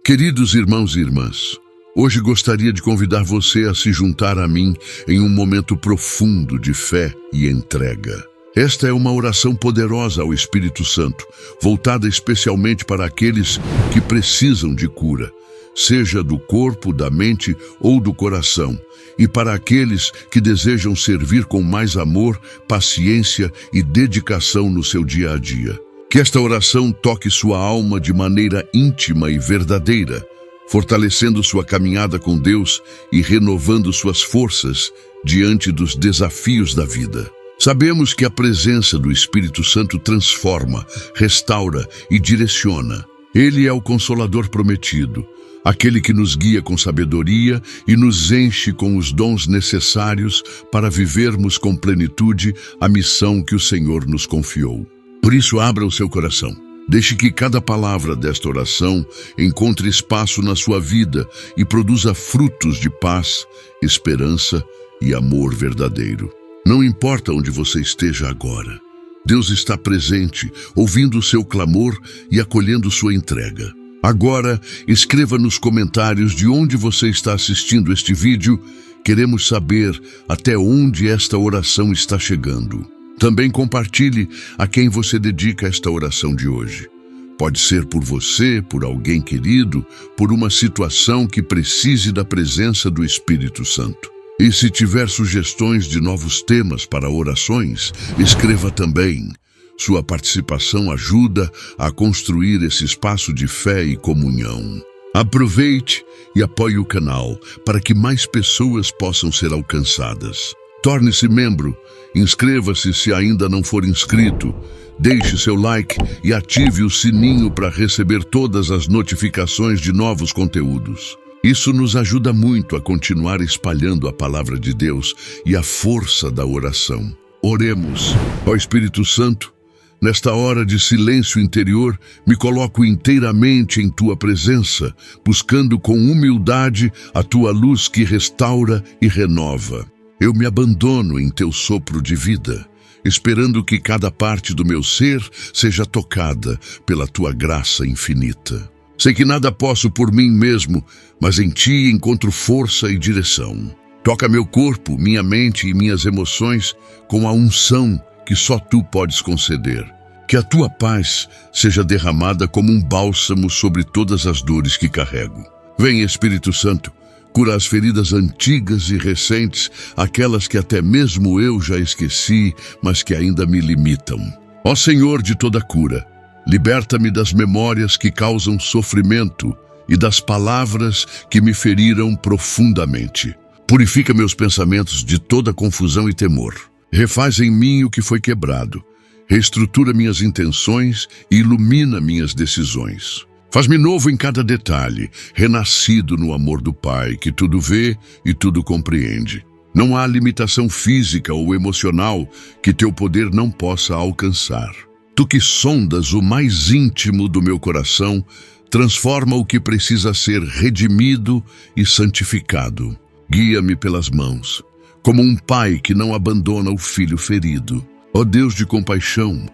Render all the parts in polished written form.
Queridos irmãos e irmãs, hoje gostaria de convidar você a se juntar a mim em um momento profundo de fé e entrega. Esta é uma oração poderosa ao Espírito Santo, voltada especialmente para aqueles que precisam de cura, seja do corpo, da mente ou do coração, e para aqueles que desejam servir com mais amor, paciência e dedicação no seu dia a dia. Que esta oração toque sua alma de maneira íntima e verdadeira, fortalecendo sua caminhada com Deus e renovando suas forças diante dos desafios da vida. Sabemos que a presença do Espírito Santo transforma, restaura e direciona. Ele é o Consolador prometido, aquele que nos guia com sabedoria e nos enche com os dons necessários para vivermos com plenitude a missão que o Senhor nos confiou. Por isso, abra o seu coração. Deixe que cada palavra desta oração encontre espaço na sua vida e produza frutos de paz, esperança e amor verdadeiro. Não importa onde você esteja agora, Deus está presente, ouvindo o seu clamor e acolhendo sua entrega. Agora, escreva nos comentários de onde você está assistindo este vídeo. Queremos saber até onde esta oração está chegando. Também compartilhe a quem você dedica esta oração de hoje. Pode ser por você, por alguém querido, por uma situação que precise da presença do Espírito Santo. E se tiver sugestões de novos temas para orações, escreva também. Sua participação ajuda a construir esse espaço de fé e comunhão. Aproveite e apoie o canal para que mais pessoas possam ser alcançadas. Torne-se membro, inscreva-se se ainda não for inscrito, deixe seu like e ative o sininho para receber todas as notificações de novos conteúdos. Isso nos ajuda muito a continuar espalhando a palavra de Deus e a força da oração. Oremos. Ó Espírito Santo, nesta hora de silêncio interior, me coloco inteiramente em Tua presença, buscando com humildade a Tua luz que restaura e renova. Eu me abandono em Teu sopro de vida, esperando que cada parte do meu ser seja tocada pela Tua graça infinita. Sei que nada posso por mim mesmo, mas em Ti encontro força e direção. Toca meu corpo, minha mente e minhas emoções com a unção que só Tu podes conceder. Que a Tua paz seja derramada como um bálsamo sobre todas as dores que carrego. Vem, Espírito Santo, cura as feridas antigas e recentes, aquelas que até mesmo eu já esqueci, mas que ainda me limitam. Ó Senhor de toda cura, liberta-me das memórias que causam sofrimento e das palavras que me feriram profundamente. Purifica meus pensamentos de toda confusão e temor. Refaz em mim o que foi quebrado. Reestrutura minhas intenções e ilumina minhas decisões. Faz-me novo em cada detalhe, renascido no amor do Pai, que tudo vê e tudo compreende. Não há limitação física ou emocional que Teu poder não possa alcançar. Tu que sondas o mais íntimo do meu coração, transforma o que precisa ser redimido e santificado. Guia-me pelas mãos, como um pai que não abandona o filho ferido. Ó Deus de compaixão,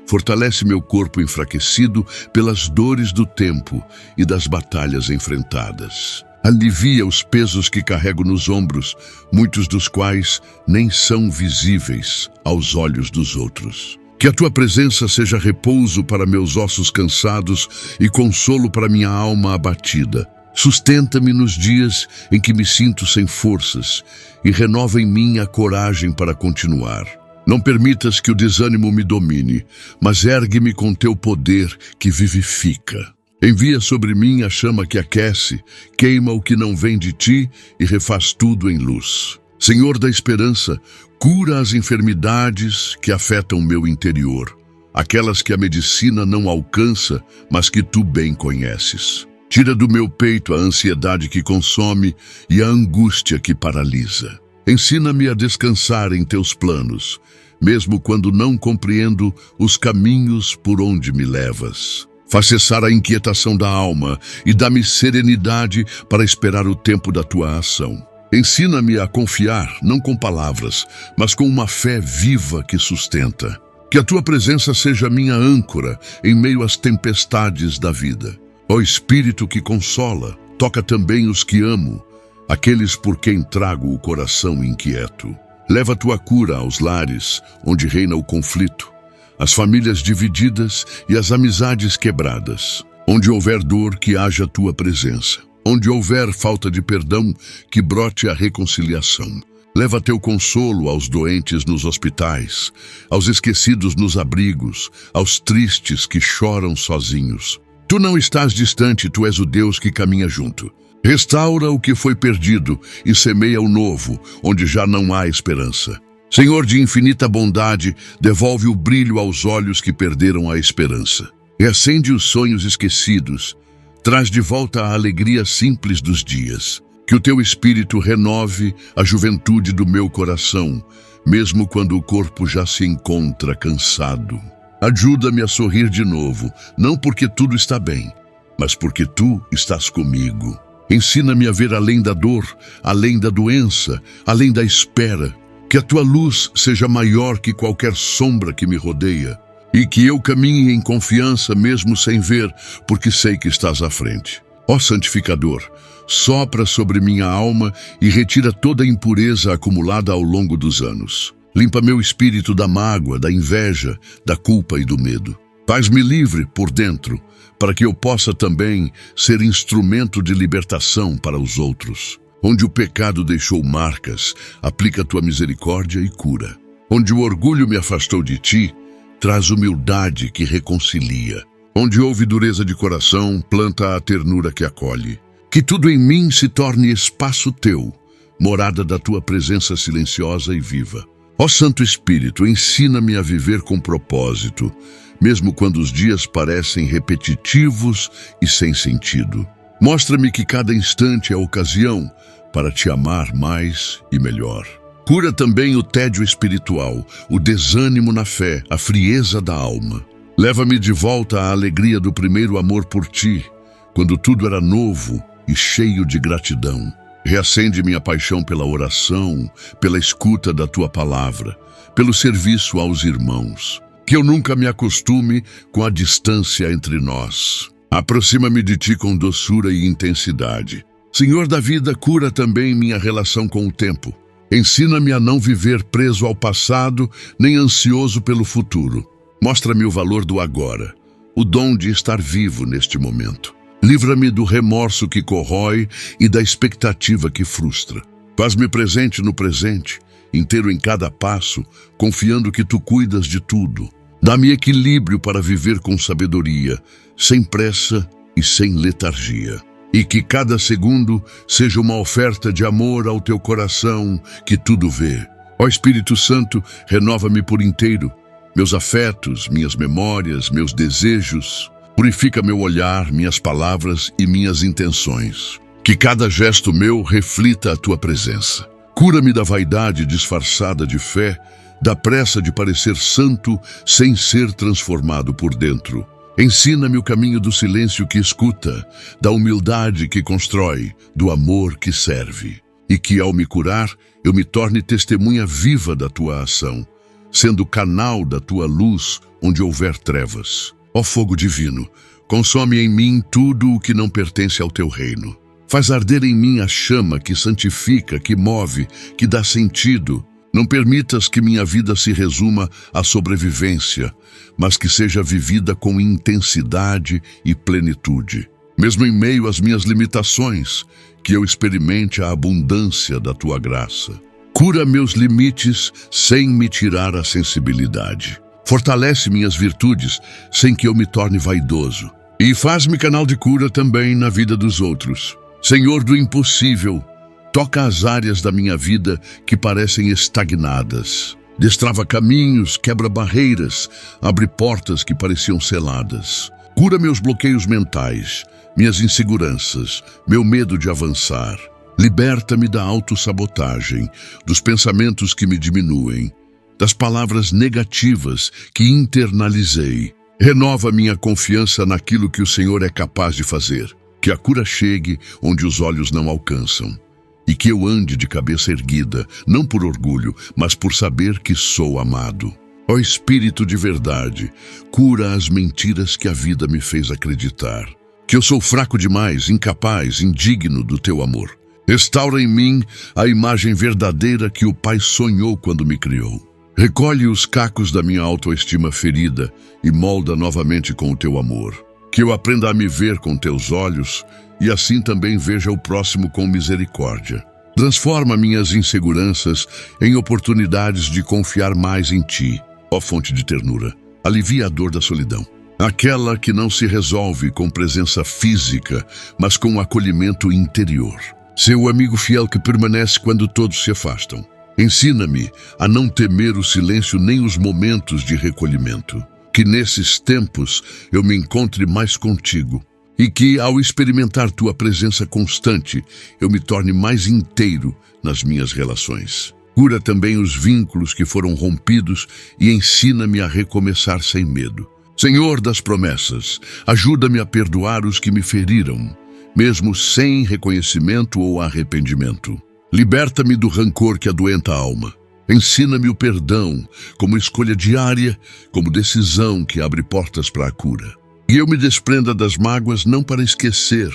fortalece meu corpo enfraquecido pelas dores do tempo e das batalhas enfrentadas. Alivia os pesos que carrego nos ombros, muitos dos quais nem são visíveis aos olhos dos outros. Que a Tua presença seja repouso para meus ossos cansados e consolo para minha alma abatida. Sustenta-me nos dias em que me sinto sem forças e renova em mim a coragem para continuar. Não permitas que o desânimo me domine, mas ergue-me com Teu poder que vivifica. Envia sobre mim a chama que aquece, queima o que não vem de Ti e refaz tudo em luz. Senhor da esperança, cura as enfermidades que afetam meu interior, aquelas que a medicina não alcança, mas que Tu bem conheces. Tira do meu peito a ansiedade que consome e a angústia que paralisa. Ensina-me a descansar em Teus planos, mesmo quando não compreendo os caminhos por onde me levas. Faz cessar a inquietação da alma e dá-me serenidade para esperar o tempo da Tua ação. Ensina-me a confiar, não com palavras, mas com uma fé viva que sustenta. Que a Tua presença seja minha âncora em meio às tempestades da vida. Ó Espírito que consola, toca também os que amo, aqueles por quem trago o coração inquieto. Leva a tua cura aos lares, onde reina o conflito, as famílias divididas e as amizades quebradas. Onde houver dor, que haja a tua presença. Onde houver falta de perdão, que brote a reconciliação. Leva teu consolo aos doentes nos hospitais, aos esquecidos nos abrigos, aos tristes que choram sozinhos. Tu não estás distante, tu és o Deus que caminha junto. Restaura o que foi perdido e semeia o novo, onde já não há esperança. Senhor de infinita bondade, devolve o brilho aos olhos que perderam a esperança. Reacende os sonhos esquecidos, traz de volta a alegria simples dos dias. Que o teu Espírito renove a juventude do meu coração, mesmo quando o corpo já se encontra cansado. Ajuda-me a sorrir de novo, não porque tudo está bem, mas porque tu estás comigo. Ensina-me a ver além da dor, além da doença, além da espera. Que a tua luz seja maior que qualquer sombra que me rodeia. E que eu caminhe em confiança mesmo sem ver, porque sei que estás à frente. Ó Santificador, sopra sobre minha alma e retira toda a impureza acumulada ao longo dos anos. Limpa meu espírito da mágoa, da inveja, da culpa e do medo. Faz-me livre por dentro, para que eu possa também ser instrumento de libertação para os outros. Onde o pecado deixou marcas, aplica a tua misericórdia e cura. Onde o orgulho me afastou de ti, traz humildade que reconcilia. Onde houve dureza de coração, planta a ternura que acolhe. Que tudo em mim se torne espaço teu, morada da tua presença silenciosa e viva. Ó Santo Espírito, ensina-me a viver com propósito, mesmo quando os dias parecem repetitivos e sem sentido. Mostra-me que cada instante é ocasião para te amar mais e melhor. Cura também o tédio espiritual, o desânimo na fé, a frieza da alma. Leva-me de volta à alegria do primeiro amor por ti, quando tudo era novo e cheio de gratidão. Reacende minha paixão pela oração, pela escuta da tua palavra, pelo serviço aos irmãos. Que eu nunca me acostume com a distância entre nós. Aproxima-me de ti com doçura e intensidade. Senhor da vida, cura também minha relação com o tempo. Ensina-me a não viver preso ao passado, nem ansioso pelo futuro. Mostra-me o valor do agora, o dom de estar vivo neste momento. Livra-me do remorso que corrói e da expectativa que frustra. Faz-me presente no presente, inteiro em cada passo, confiando que tu cuidas de tudo. Dá-me equilíbrio para viver com sabedoria, sem pressa e sem letargia. E que cada segundo seja uma oferta de amor ao teu coração, que tudo vê. Ó Espírito Santo, renova-me por inteiro, meus afetos, minhas memórias, meus desejos. Purifica meu olhar, minhas palavras e minhas intenções. Que cada gesto meu reflita a tua presença. Cura-me da vaidade disfarçada de fé, da pressa de parecer santo sem ser transformado por dentro. Ensina-me o caminho do silêncio que escuta, da humildade que constrói, do amor que serve. E que, ao me curar, eu me torne testemunha viva da tua ação, sendo canal da tua luz onde houver trevas. Ó fogo divino, consome em mim tudo o que não pertence ao teu reino. Faz arder em mim a chama que santifica, que move, que dá sentido. Não permitas que minha vida se resuma à sobrevivência, mas que seja vivida com intensidade e plenitude. Mesmo em meio às minhas limitações, que eu experimente a abundância da tua graça. Cura meus limites sem me tirar a sensibilidade. Fortalece minhas virtudes sem que eu me torne vaidoso. E faz-me canal de cura também na vida dos outros. Senhor do impossível, toca as áreas da minha vida que parecem estagnadas. Destrava caminhos, quebra barreiras, abre portas que pareciam seladas. Cura meus bloqueios mentais, minhas inseguranças, meu medo de avançar. Liberta-me da autossabotagem, dos pensamentos que me diminuem, das palavras negativas que internalizei. Renova minha confiança naquilo que o Senhor é capaz de fazer. Que a cura chegue onde os olhos não alcançam. E que eu ande de cabeça erguida, não por orgulho, mas por saber que sou amado. Ó Espírito de verdade, cura as mentiras que a vida me fez acreditar. que eu sou fraco demais, incapaz, indigno do teu amor. Restaura em mim a imagem verdadeira que o Pai sonhou quando me criou. Recolhe os cacos da minha autoestima ferida e molda novamente com o teu amor. Que eu aprenda a me ver com teus olhos e assim também veja o próximo com misericórdia. Transforma minhas inseguranças em oportunidades de confiar mais em ti, ó fonte de ternura. Alivia a dor da solidão. Aquela que não se resolve com presença física, mas com acolhimento interior. Seu amigo fiel que permanece quando todos se afastam. Ensina-me a não temer o silêncio nem os momentos de recolhimento. Que nesses tempos eu me encontre mais contigo e que, ao experimentar tua presença constante, eu me torne mais inteiro nas minhas relações. Cura também os vínculos que foram rompidos e ensina-me a recomeçar sem medo. Senhor das promessas, ajuda-me a perdoar os que me feriram, mesmo sem reconhecimento ou arrependimento. Liberta-me do rancor que adoenta a alma. Ensina-me o perdão como escolha diária, como decisão que abre portas para a cura. E eu me desprenda das mágoas não para esquecer,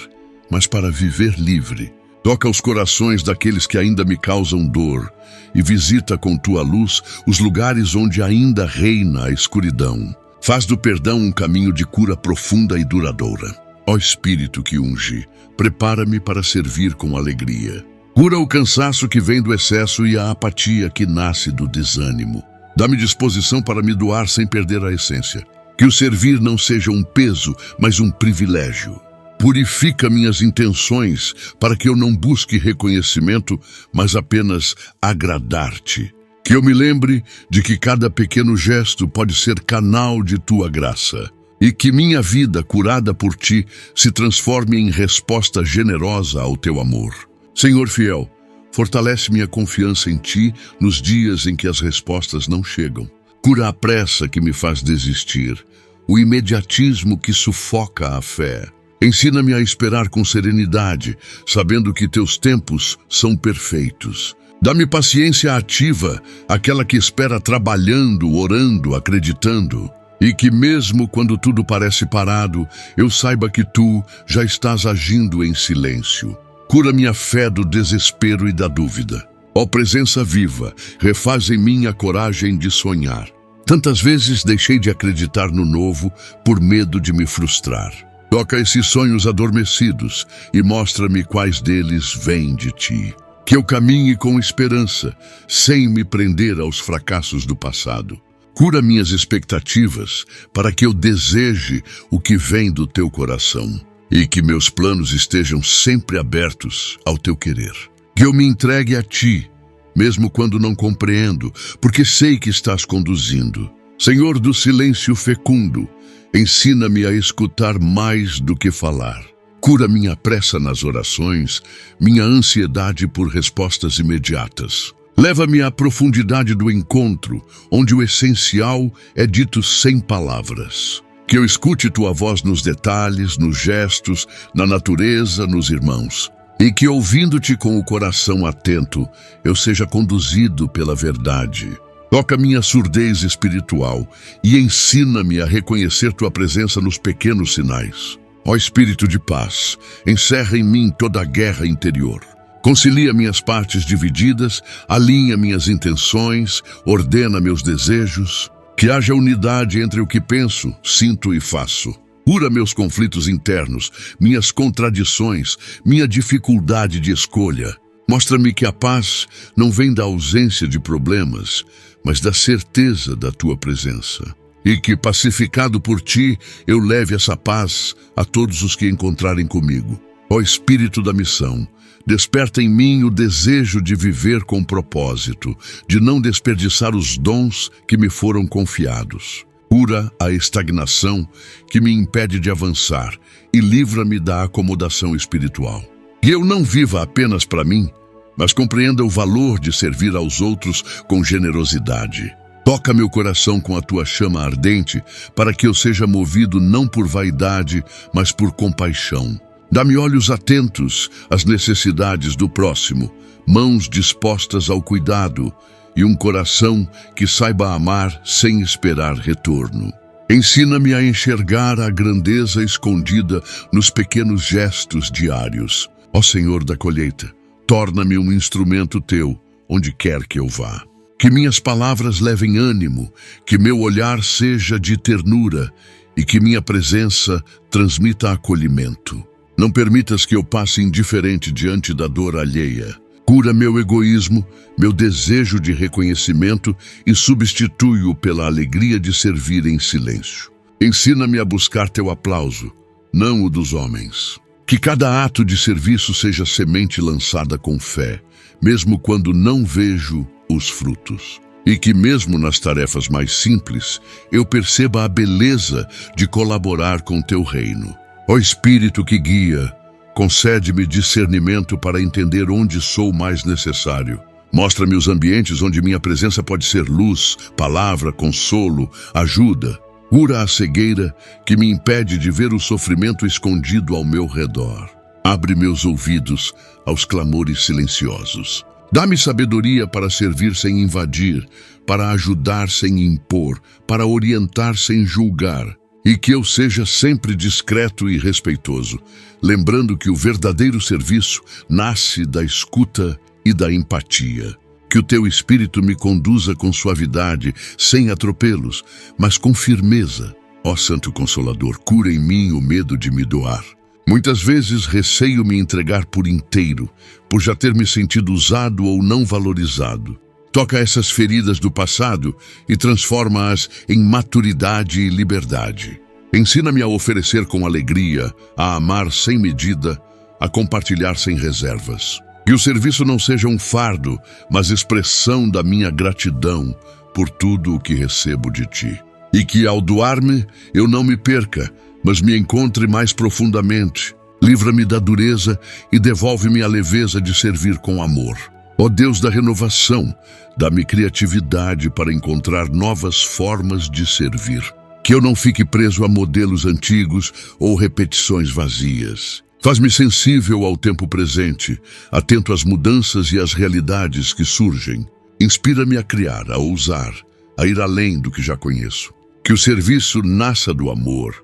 mas para viver livre. Toca os corações daqueles que ainda me causam dor e visita com tua luz os lugares onde ainda reina a escuridão. Faz do perdão um caminho de cura profunda e duradoura. Ó Espírito que unge, prepara-me para servir com alegria. Cura o cansaço que vem do excesso e a apatia que nasce do desânimo. Dá-me disposição para me doar sem perder a essência. Que o servir não seja um peso, mas um privilégio. Purifica minhas intenções para que eu não busque reconhecimento, mas apenas agradar-te. Que eu me lembre de que cada pequeno gesto pode ser canal de tua graça. E que minha vida, curada por ti, se transforme em resposta generosa ao teu amor. Senhor fiel, fortalece minha confiança em ti nos dias em que as respostas não chegam. Cura a pressa que me faz desistir, o imediatismo que sufoca a fé. Ensina-me a esperar com serenidade, sabendo que teus tempos são perfeitos. Dá-me paciência ativa, aquela que espera trabalhando, orando, acreditando. E que mesmo quando tudo parece parado, eu saiba que tu já estás agindo em silêncio. Cura minha fé do desespero e da dúvida. Ó presença viva, refaz em mim a coragem de sonhar. Tantas vezes deixei de acreditar no novo por medo de me frustrar. Toca esses sonhos adormecidos e mostra-me quais deles vêm de ti. Que eu caminhe com esperança, sem me prender aos fracassos do passado. Cura minhas expectativas para que eu deseje o que vem do teu coração e que meus planos estejam sempre abertos ao teu querer. Que eu me entregue a ti, mesmo quando não compreendo, porque sei que estás conduzindo. Senhor do silêncio fecundo, ensina-me a escutar mais do que falar. Cura minha pressa nas orações, minha ansiedade por respostas imediatas. Leva-me à profundidade do encontro, onde o essencial é dito sem palavras. Que eu escute tua voz nos detalhes, nos gestos, na natureza, nos irmãos. E que, ouvindo-te com o coração atento, eu seja conduzido pela verdade. Toca minha surdez espiritual e ensina-me a reconhecer tua presença nos pequenos sinais. Ó Espírito de paz, encerra em mim toda a guerra interior. Concilia minhas partes divididas, alinha minhas intenções, ordena meus desejos. Que haja unidade entre o que penso, sinto e faço. Cura meus conflitos internos, minhas contradições, minha dificuldade de escolha. Mostra-me que a paz não vem da ausência de problemas, mas da certeza da tua presença. E que, pacificado por ti, eu leve essa paz a todos os que encontrarem comigo. Ó Espírito da missão, desperta em mim o desejo de viver com propósito, de não desperdiçar os dons que me foram confiados. Cura a estagnação que me impede de avançar e livra-me da acomodação espiritual. Que eu não viva apenas para mim, mas compreenda o valor de servir aos outros com generosidade. Toca meu coração com a tua chama ardente, para que eu seja movido não por vaidade, mas por compaixão. Dá-me olhos atentos às necessidades do próximo, mãos dispostas ao cuidado e um coração que saiba amar sem esperar retorno. Ensina-me a enxergar a grandeza escondida nos pequenos gestos diários. Ó Senhor da colheita, torna-me um instrumento teu, onde quer que eu vá. Que minhas palavras levem ânimo, que meu olhar seja de ternura e que minha presença transmita acolhimento. Não permitas que eu passe indiferente diante da dor alheia. Cura meu egoísmo, meu desejo de reconhecimento e substitui-o pela alegria de servir em silêncio. Ensina-me a buscar teu aplauso, não o dos homens. Que cada ato de serviço seja semente lançada com fé, mesmo quando não vejo os frutos. E que mesmo nas tarefas mais simples, eu perceba a beleza de colaborar com teu reino. Ó Espírito que guia, concede-me discernimento para entender onde sou mais necessário. Mostra-me os ambientes onde minha presença pode ser luz, palavra, consolo, ajuda. Cura a cegueira que me impede de ver o sofrimento escondido ao meu redor. Abre meus ouvidos aos clamores silenciosos. Dá-me sabedoria para servir sem invadir, para ajudar sem impor, para orientar sem julgar. E que eu seja sempre discreto e respeitoso, lembrando que o verdadeiro serviço nasce da escuta e da empatia. Que o teu Espírito me conduza com suavidade, sem atropelos, mas com firmeza. Ó Santo Consolador, cura em mim o medo de me doar. Muitas vezes receio me entregar por inteiro, por já ter me sentido usado ou não valorizado. Toca essas feridas do passado e transforma-as em maturidade e liberdade. Ensina-me a oferecer com alegria, a amar sem medida, a compartilhar sem reservas. Que o serviço não seja um fardo, mas expressão da minha gratidão por tudo o que recebo de ti. E que ao doar-me, eu não me perca, mas me encontre mais profundamente. Livra-me da dureza e devolve-me a leveza de servir com amor. Ó Deus da renovação, dá-me criatividade para encontrar novas formas de servir. Que eu não fique preso a modelos antigos ou repetições vazias. Faz-me sensível ao tempo presente, atento às mudanças e às realidades que surgem. Inspira-me a criar, a ousar, a ir além do que já conheço. Que o serviço nasça do amor,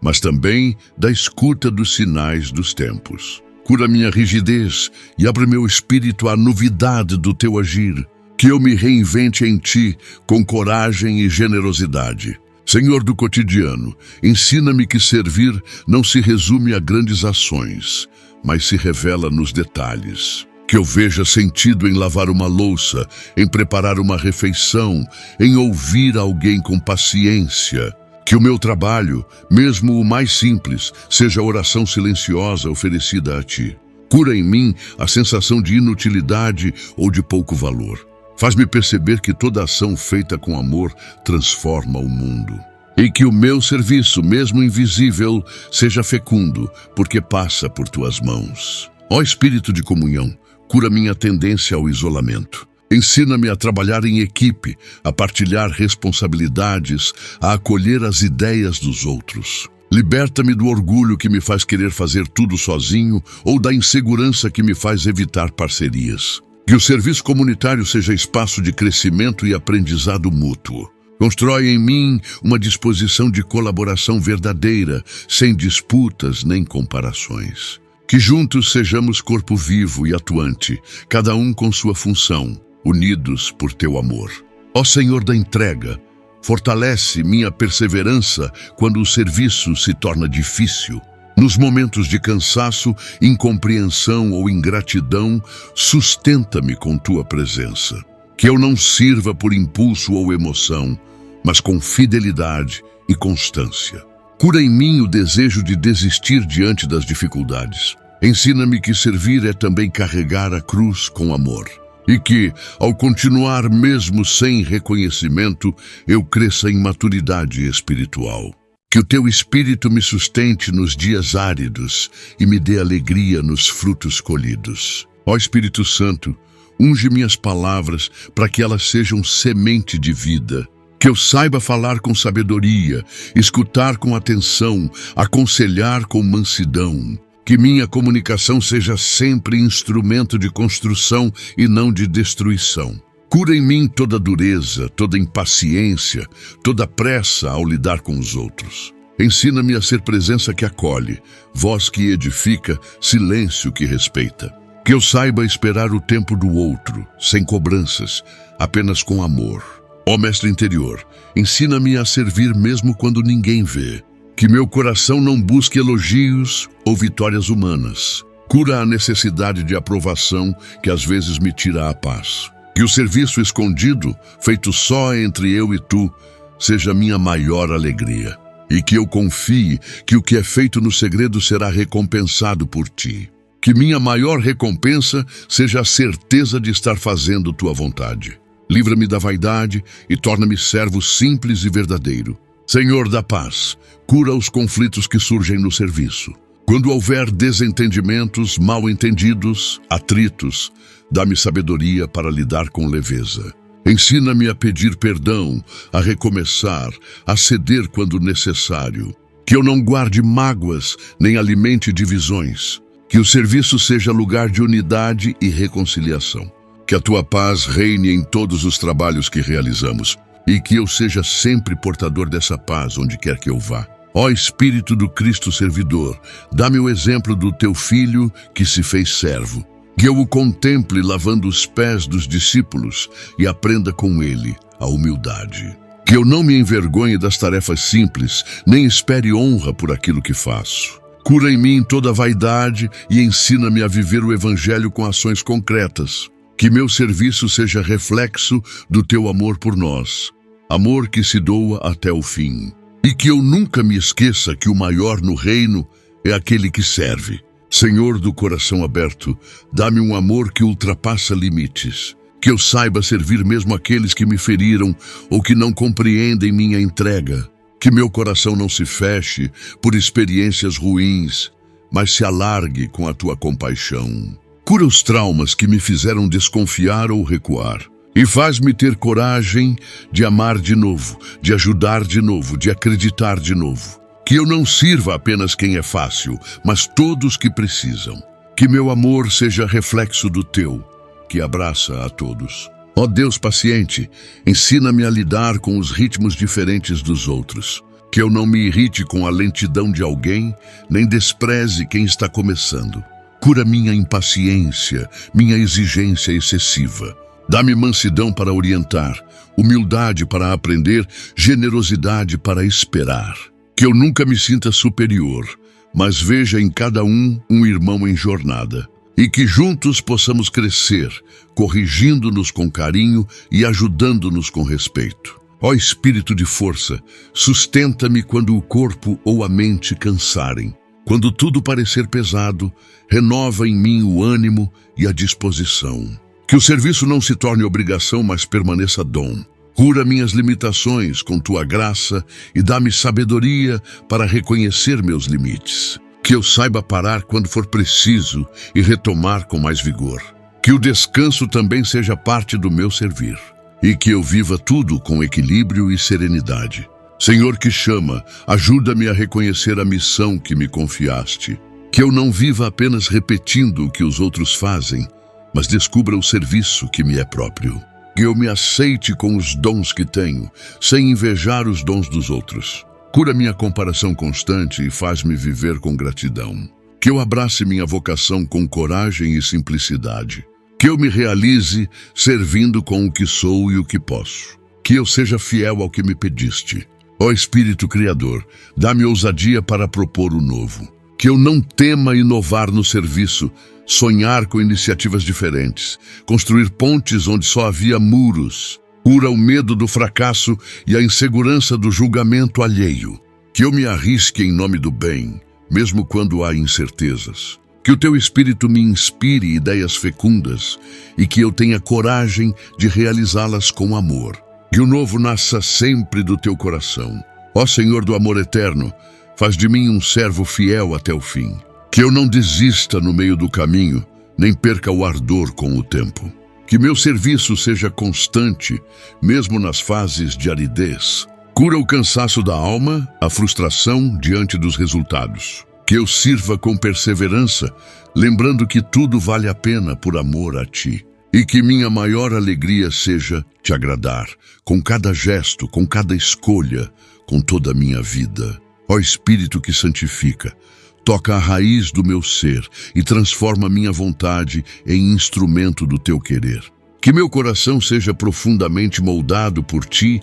mas também da escuta dos sinais dos tempos. Cura minha rigidez e abre meu espírito à novidade do teu agir. Que eu me reinvente em ti com coragem e generosidade. Senhor do cotidiano, ensina-me que servir não se resume a grandes ações, mas se revela nos detalhes. Que eu veja sentido em lavar uma louça, em preparar uma refeição, em ouvir alguém com paciência. Que o meu trabalho, mesmo o mais simples, seja oração silenciosa oferecida a ti. Cura em mim a sensação de inutilidade ou de pouco valor. Faz-me perceber que toda ação feita com amor transforma o mundo. E que o meu serviço, mesmo invisível, seja fecundo, porque passa por tuas mãos. Ó Espírito de comunhão, cura minha tendência ao isolamento. Ensina-me a trabalhar em equipe, a partilhar responsabilidades, a acolher as ideias dos outros. Liberta-me do orgulho que me faz querer fazer tudo sozinho ou da insegurança que me faz evitar parcerias. Que o serviço comunitário seja espaço de crescimento e aprendizado mútuo. Constrói em mim uma disposição de colaboração verdadeira, sem disputas nem comparações. Que juntos sejamos corpo vivo e atuante, cada um com sua função, unidos por teu amor. Ó Senhor da entrega, fortalece minha perseverança quando o serviço se torna difícil. Nos momentos de cansaço, incompreensão ou ingratidão, sustenta-me com tua presença. Que eu não sirva por impulso ou emoção, mas com fidelidade e constância. Cura em mim o desejo de desistir diante das dificuldades. Ensina-me que servir é também carregar a cruz com amor. E que, ao continuar mesmo sem reconhecimento, eu cresça em maturidade espiritual. Que o teu Espírito me sustente nos dias áridos e me dê alegria nos frutos colhidos. Ó Espírito Santo, unge minhas palavras para que elas sejam semente de vida. Que eu saiba falar com sabedoria, escutar com atenção, aconselhar com mansidão. Que minha comunicação seja sempre instrumento de construção e não de destruição. Cura em mim toda dureza, toda impaciência, toda pressa ao lidar com os outros. Ensina-me a ser presença que acolhe, voz que edifica, silêncio que respeita. Que eu saiba esperar o tempo do outro, sem cobranças, apenas com amor. Ó Mestre interior, ensina-me a servir mesmo quando ninguém vê. Que meu coração não busque elogios ou vitórias humanas. Cura a necessidade de aprovação que às vezes me tira a paz. Que o serviço escondido, feito só entre eu e tu, seja minha maior alegria. E que eu confie que o que é feito no segredo será recompensado por ti. Que minha maior recompensa seja a certeza de estar fazendo tua vontade. Livra-me da vaidade e torna-me servo simples e verdadeiro. Senhor da paz, cura os conflitos que surgem no serviço. Quando houver desentendimentos, mal-entendidos, atritos, dá-me sabedoria para lidar com leveza. Ensina-me a pedir perdão, a recomeçar, a ceder quando necessário. Que eu não guarde mágoas, nem alimente divisões. Que o serviço seja lugar de unidade e reconciliação. Que a tua paz reine em todos os trabalhos que realizamos. E que eu seja sempre portador dessa paz onde quer que eu vá. Ó Espírito do Cristo servidor, dá-me o exemplo do teu Filho que se fez servo. Que eu o contemple lavando os pés dos discípulos e aprenda com ele a humildade. Que eu não me envergonhe das tarefas simples, nem espere honra por aquilo que faço. Cura em mim toda a vaidade e ensina-me a viver o Evangelho com ações concretas. Que meu serviço seja reflexo do teu amor por nós, amor que se doa até o fim. E que eu nunca me esqueça que o maior no reino é aquele que serve. Senhor do coração aberto, dá-me um amor que ultrapassa limites. Que eu saiba servir mesmo aqueles que me feriram ou que não compreendem minha entrega. Que meu coração não se feche por experiências ruins, mas se alargue com a tua compaixão. Cura os traumas que me fizeram desconfiar ou recuar. E faz-me ter coragem de amar de novo, de ajudar de novo, de acreditar de novo. Que eu não sirva apenas quem é fácil, mas todos que precisam. Que meu amor seja reflexo do teu, que abraça a todos. Ó Deus paciente, ensina-me a lidar com os ritmos diferentes dos outros. Que eu não me irrite com a lentidão de alguém, nem despreze quem está começando. Cura minha impaciência, minha exigência excessiva. Dá-me mansidão para orientar, humildade para aprender, generosidade para esperar. Que eu nunca me sinta superior, mas veja em cada um irmão em jornada. E que juntos possamos crescer, corrigindo-nos com carinho e ajudando-nos com respeito. Ó Espírito de força, sustenta-me quando o corpo ou a mente cansarem. Quando tudo parecer pesado, renova em mim o ânimo e a disposição. Que o serviço não se torne obrigação, mas permaneça dom. Cura minhas limitações com tua graça e dá-me sabedoria para reconhecer meus limites. Que eu saiba parar quando for preciso e retomar com mais vigor. Que o descanso também seja parte do meu servir. E que eu viva tudo com equilíbrio e serenidade. Senhor que chama, ajuda-me a reconhecer a missão que me confiaste. Que eu não viva apenas repetindo o que os outros fazem, mas descubra o serviço que me é próprio. Que eu me aceite com os dons que tenho, sem invejar os dons dos outros. Cura minha comparação constante e faz-me viver com gratidão. Que eu abrace minha vocação com coragem e simplicidade. Que eu me realize servindo com o que sou e o que posso. Que eu seja fiel ao que me pediste. Ó Espírito Criador, dá-me ousadia para propor o novo. Que eu não tema inovar no serviço, sonhar com iniciativas diferentes, construir pontes onde só havia muros. Cura o medo do fracasso e a insegurança do julgamento alheio. Que eu me arrisque em nome do bem, mesmo quando há incertezas. Que o teu Espírito me inspire ideias fecundas e que eu tenha coragem de realizá-las com amor. Que o novo nasça sempre do teu coração. Ó Senhor do amor eterno, faz de mim um servo fiel até o fim. Que eu não desista no meio do caminho, nem perca o ardor com o tempo. Que meu serviço seja constante, mesmo nas fases de aridez. Cura o cansaço da alma, a frustração diante dos resultados. Que eu sirva com perseverança, lembrando que tudo vale a pena por amor a ti. e que minha maior alegria seja te agradar, com cada gesto, com cada escolha, com toda a minha vida. Ó Espírito que santifica, toca a raiz do meu ser e transforma minha vontade em instrumento do teu querer. Que meu coração seja profundamente moldado por ti,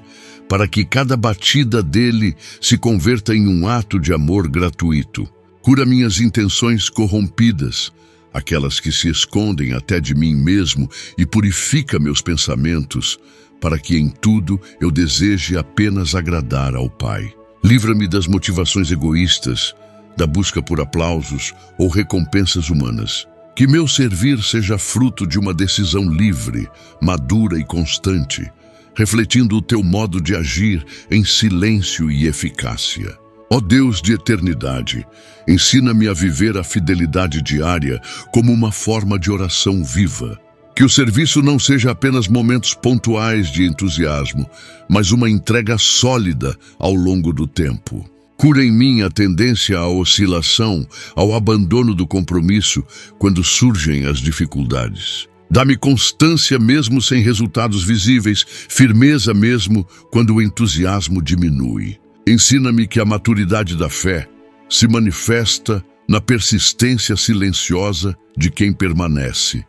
para que cada batida dele se converta em um ato de amor gratuito. Cura minhas intenções corrompidas, aquelas que se escondem até de mim mesmo, e purifica meus pensamentos, para que em tudo eu deseje apenas agradar ao Pai. Livra-me das motivações egoístas, da busca por aplausos ou recompensas humanas. Que meu servir seja fruto de uma decisão livre, madura e constante, refletindo o teu modo de agir em silêncio e eficácia. Ó Deus de eternidade, ensina-me a viver a fidelidade diária como uma forma de oração viva. Que o serviço não seja apenas momentos pontuais de entusiasmo, mas uma entrega sólida ao longo do tempo. Cura em mim a tendência à oscilação, ao abandono do compromisso quando surgem as dificuldades. Dá-me constância mesmo sem resultados visíveis, firmeza mesmo quando o entusiasmo diminui. Ensina-me que a maturidade da fé se manifesta na persistência silenciosa de quem permanece,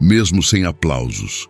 mesmo sem aplausos,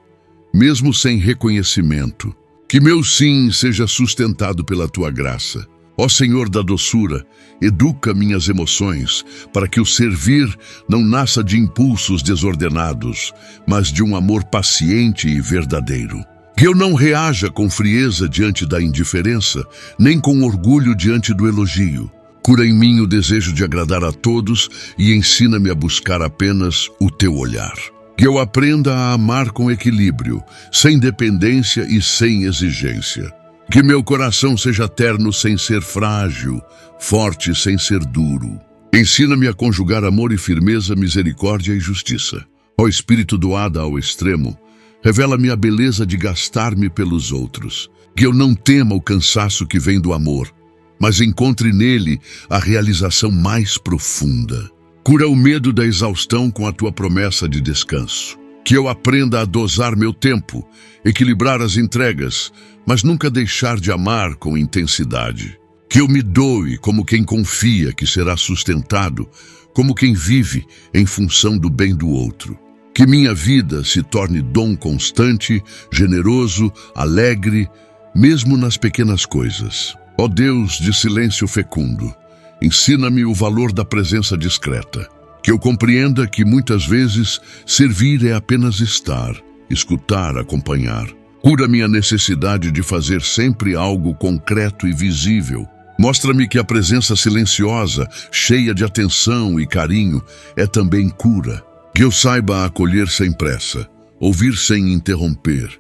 mesmo sem reconhecimento. Que meu sim seja sustentado pela tua graça. Ó Senhor da doçura, educa minhas emoções, para que o servir não nasça de impulsos desordenados, mas de um amor paciente e verdadeiro. Que eu não reaja com frieza diante da indiferença, nem com orgulho diante do elogio. Cura em mim o desejo de agradar a todos e ensina-me a buscar apenas o teu olhar. Que eu aprenda a amar com equilíbrio, sem dependência e sem exigência. Que meu coração seja terno sem ser frágil, forte sem ser duro. Ensina-me a conjugar amor e firmeza, misericórdia e justiça. Ó Espírito doado ao extremo, revela-me a beleza de gastar-me pelos outros. Que eu não tema o cansaço que vem do amor, mas encontre nele a realização mais profunda. Cura o medo da exaustão com a tua promessa de descanso. Que eu aprenda a dosar meu tempo, equilibrar as entregas, mas nunca deixar de amar com intensidade. Que eu me doe como quem confia que será sustentado, como quem vive em função do bem do outro. Que minha vida se torne dom constante, generoso, alegre, mesmo nas pequenas coisas. Ó Deus de silêncio fecundo, ensina-me o valor da presença discreta. Que eu compreenda que muitas vezes servir é apenas estar, escutar, acompanhar. Cura minha necessidade de fazer sempre algo concreto e visível. Mostra-me que a presença silenciosa, cheia de atenção e carinho, é também cura. Que eu saiba acolher sem pressa, ouvir sem interromper,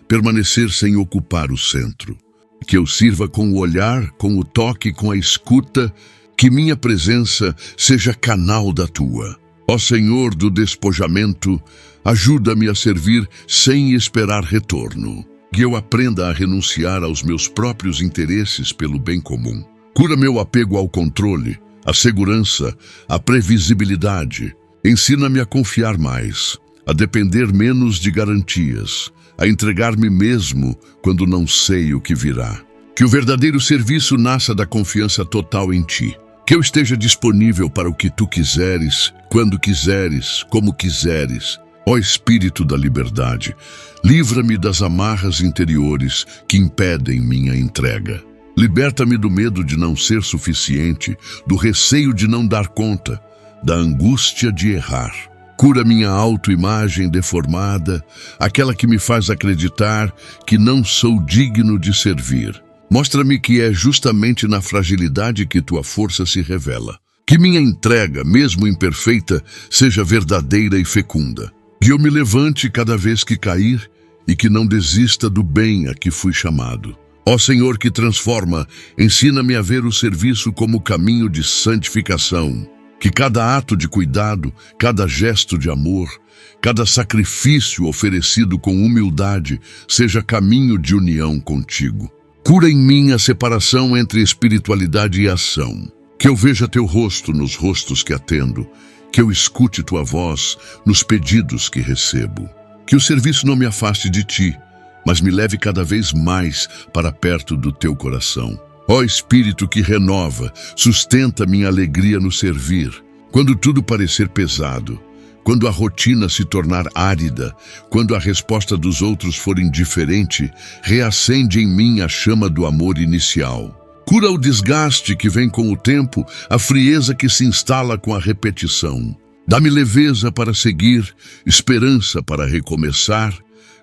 permanecer sem ocupar o centro. Que eu sirva com o olhar, com o toque, com a escuta, que minha presença seja canal da tua. Ó Senhor do despojamento, ajuda-me a servir sem esperar retorno. Que eu aprenda a renunciar aos meus próprios interesses pelo bem comum. Cura meu apego ao controle, à segurança, à previsibilidade. Ensina-me a confiar mais, a depender menos de garantias, a entregar-me mesmo quando não sei o que virá. Que o verdadeiro serviço nasça da confiança total em ti. Que eu esteja disponível para o que tu quiseres, quando quiseres, como quiseres. Ó Espírito da liberdade, livra-me das amarras interiores que impedem minha entrega. Liberta-me do medo de não ser suficiente, do receio de não dar conta, da angústia de errar. Cura minha autoimagem deformada, aquela que me faz acreditar que não sou digno de servir. Mostra-me que é justamente na fragilidade que tua força se revela. Que minha entrega, mesmo imperfeita, seja verdadeira e fecunda. Que eu me levante cada vez que cair e que não desista do bem a que fui chamado. Ó Senhor que transforma, ensina-me a ver o serviço como caminho de santificação. Que cada ato de cuidado, cada gesto de amor, cada sacrifício oferecido com humildade seja caminho de união contigo. Cura em mim a separação entre espiritualidade e ação. Que eu veja teu rosto nos rostos que atendo, que eu escute tua voz nos pedidos que recebo. Que o serviço não me afaste de ti, mas me leve cada vez mais para perto do teu coração. Ó Espírito que renova, sustenta minha alegria no servir. Quando tudo parecer pesado, quando a rotina se tornar árida, quando a resposta dos outros for indiferente, reacende em mim a chama do amor inicial. Cura o desgaste que vem com o tempo, a frieza que se instala com a repetição. Dá-me leveza para seguir, esperança para recomeçar,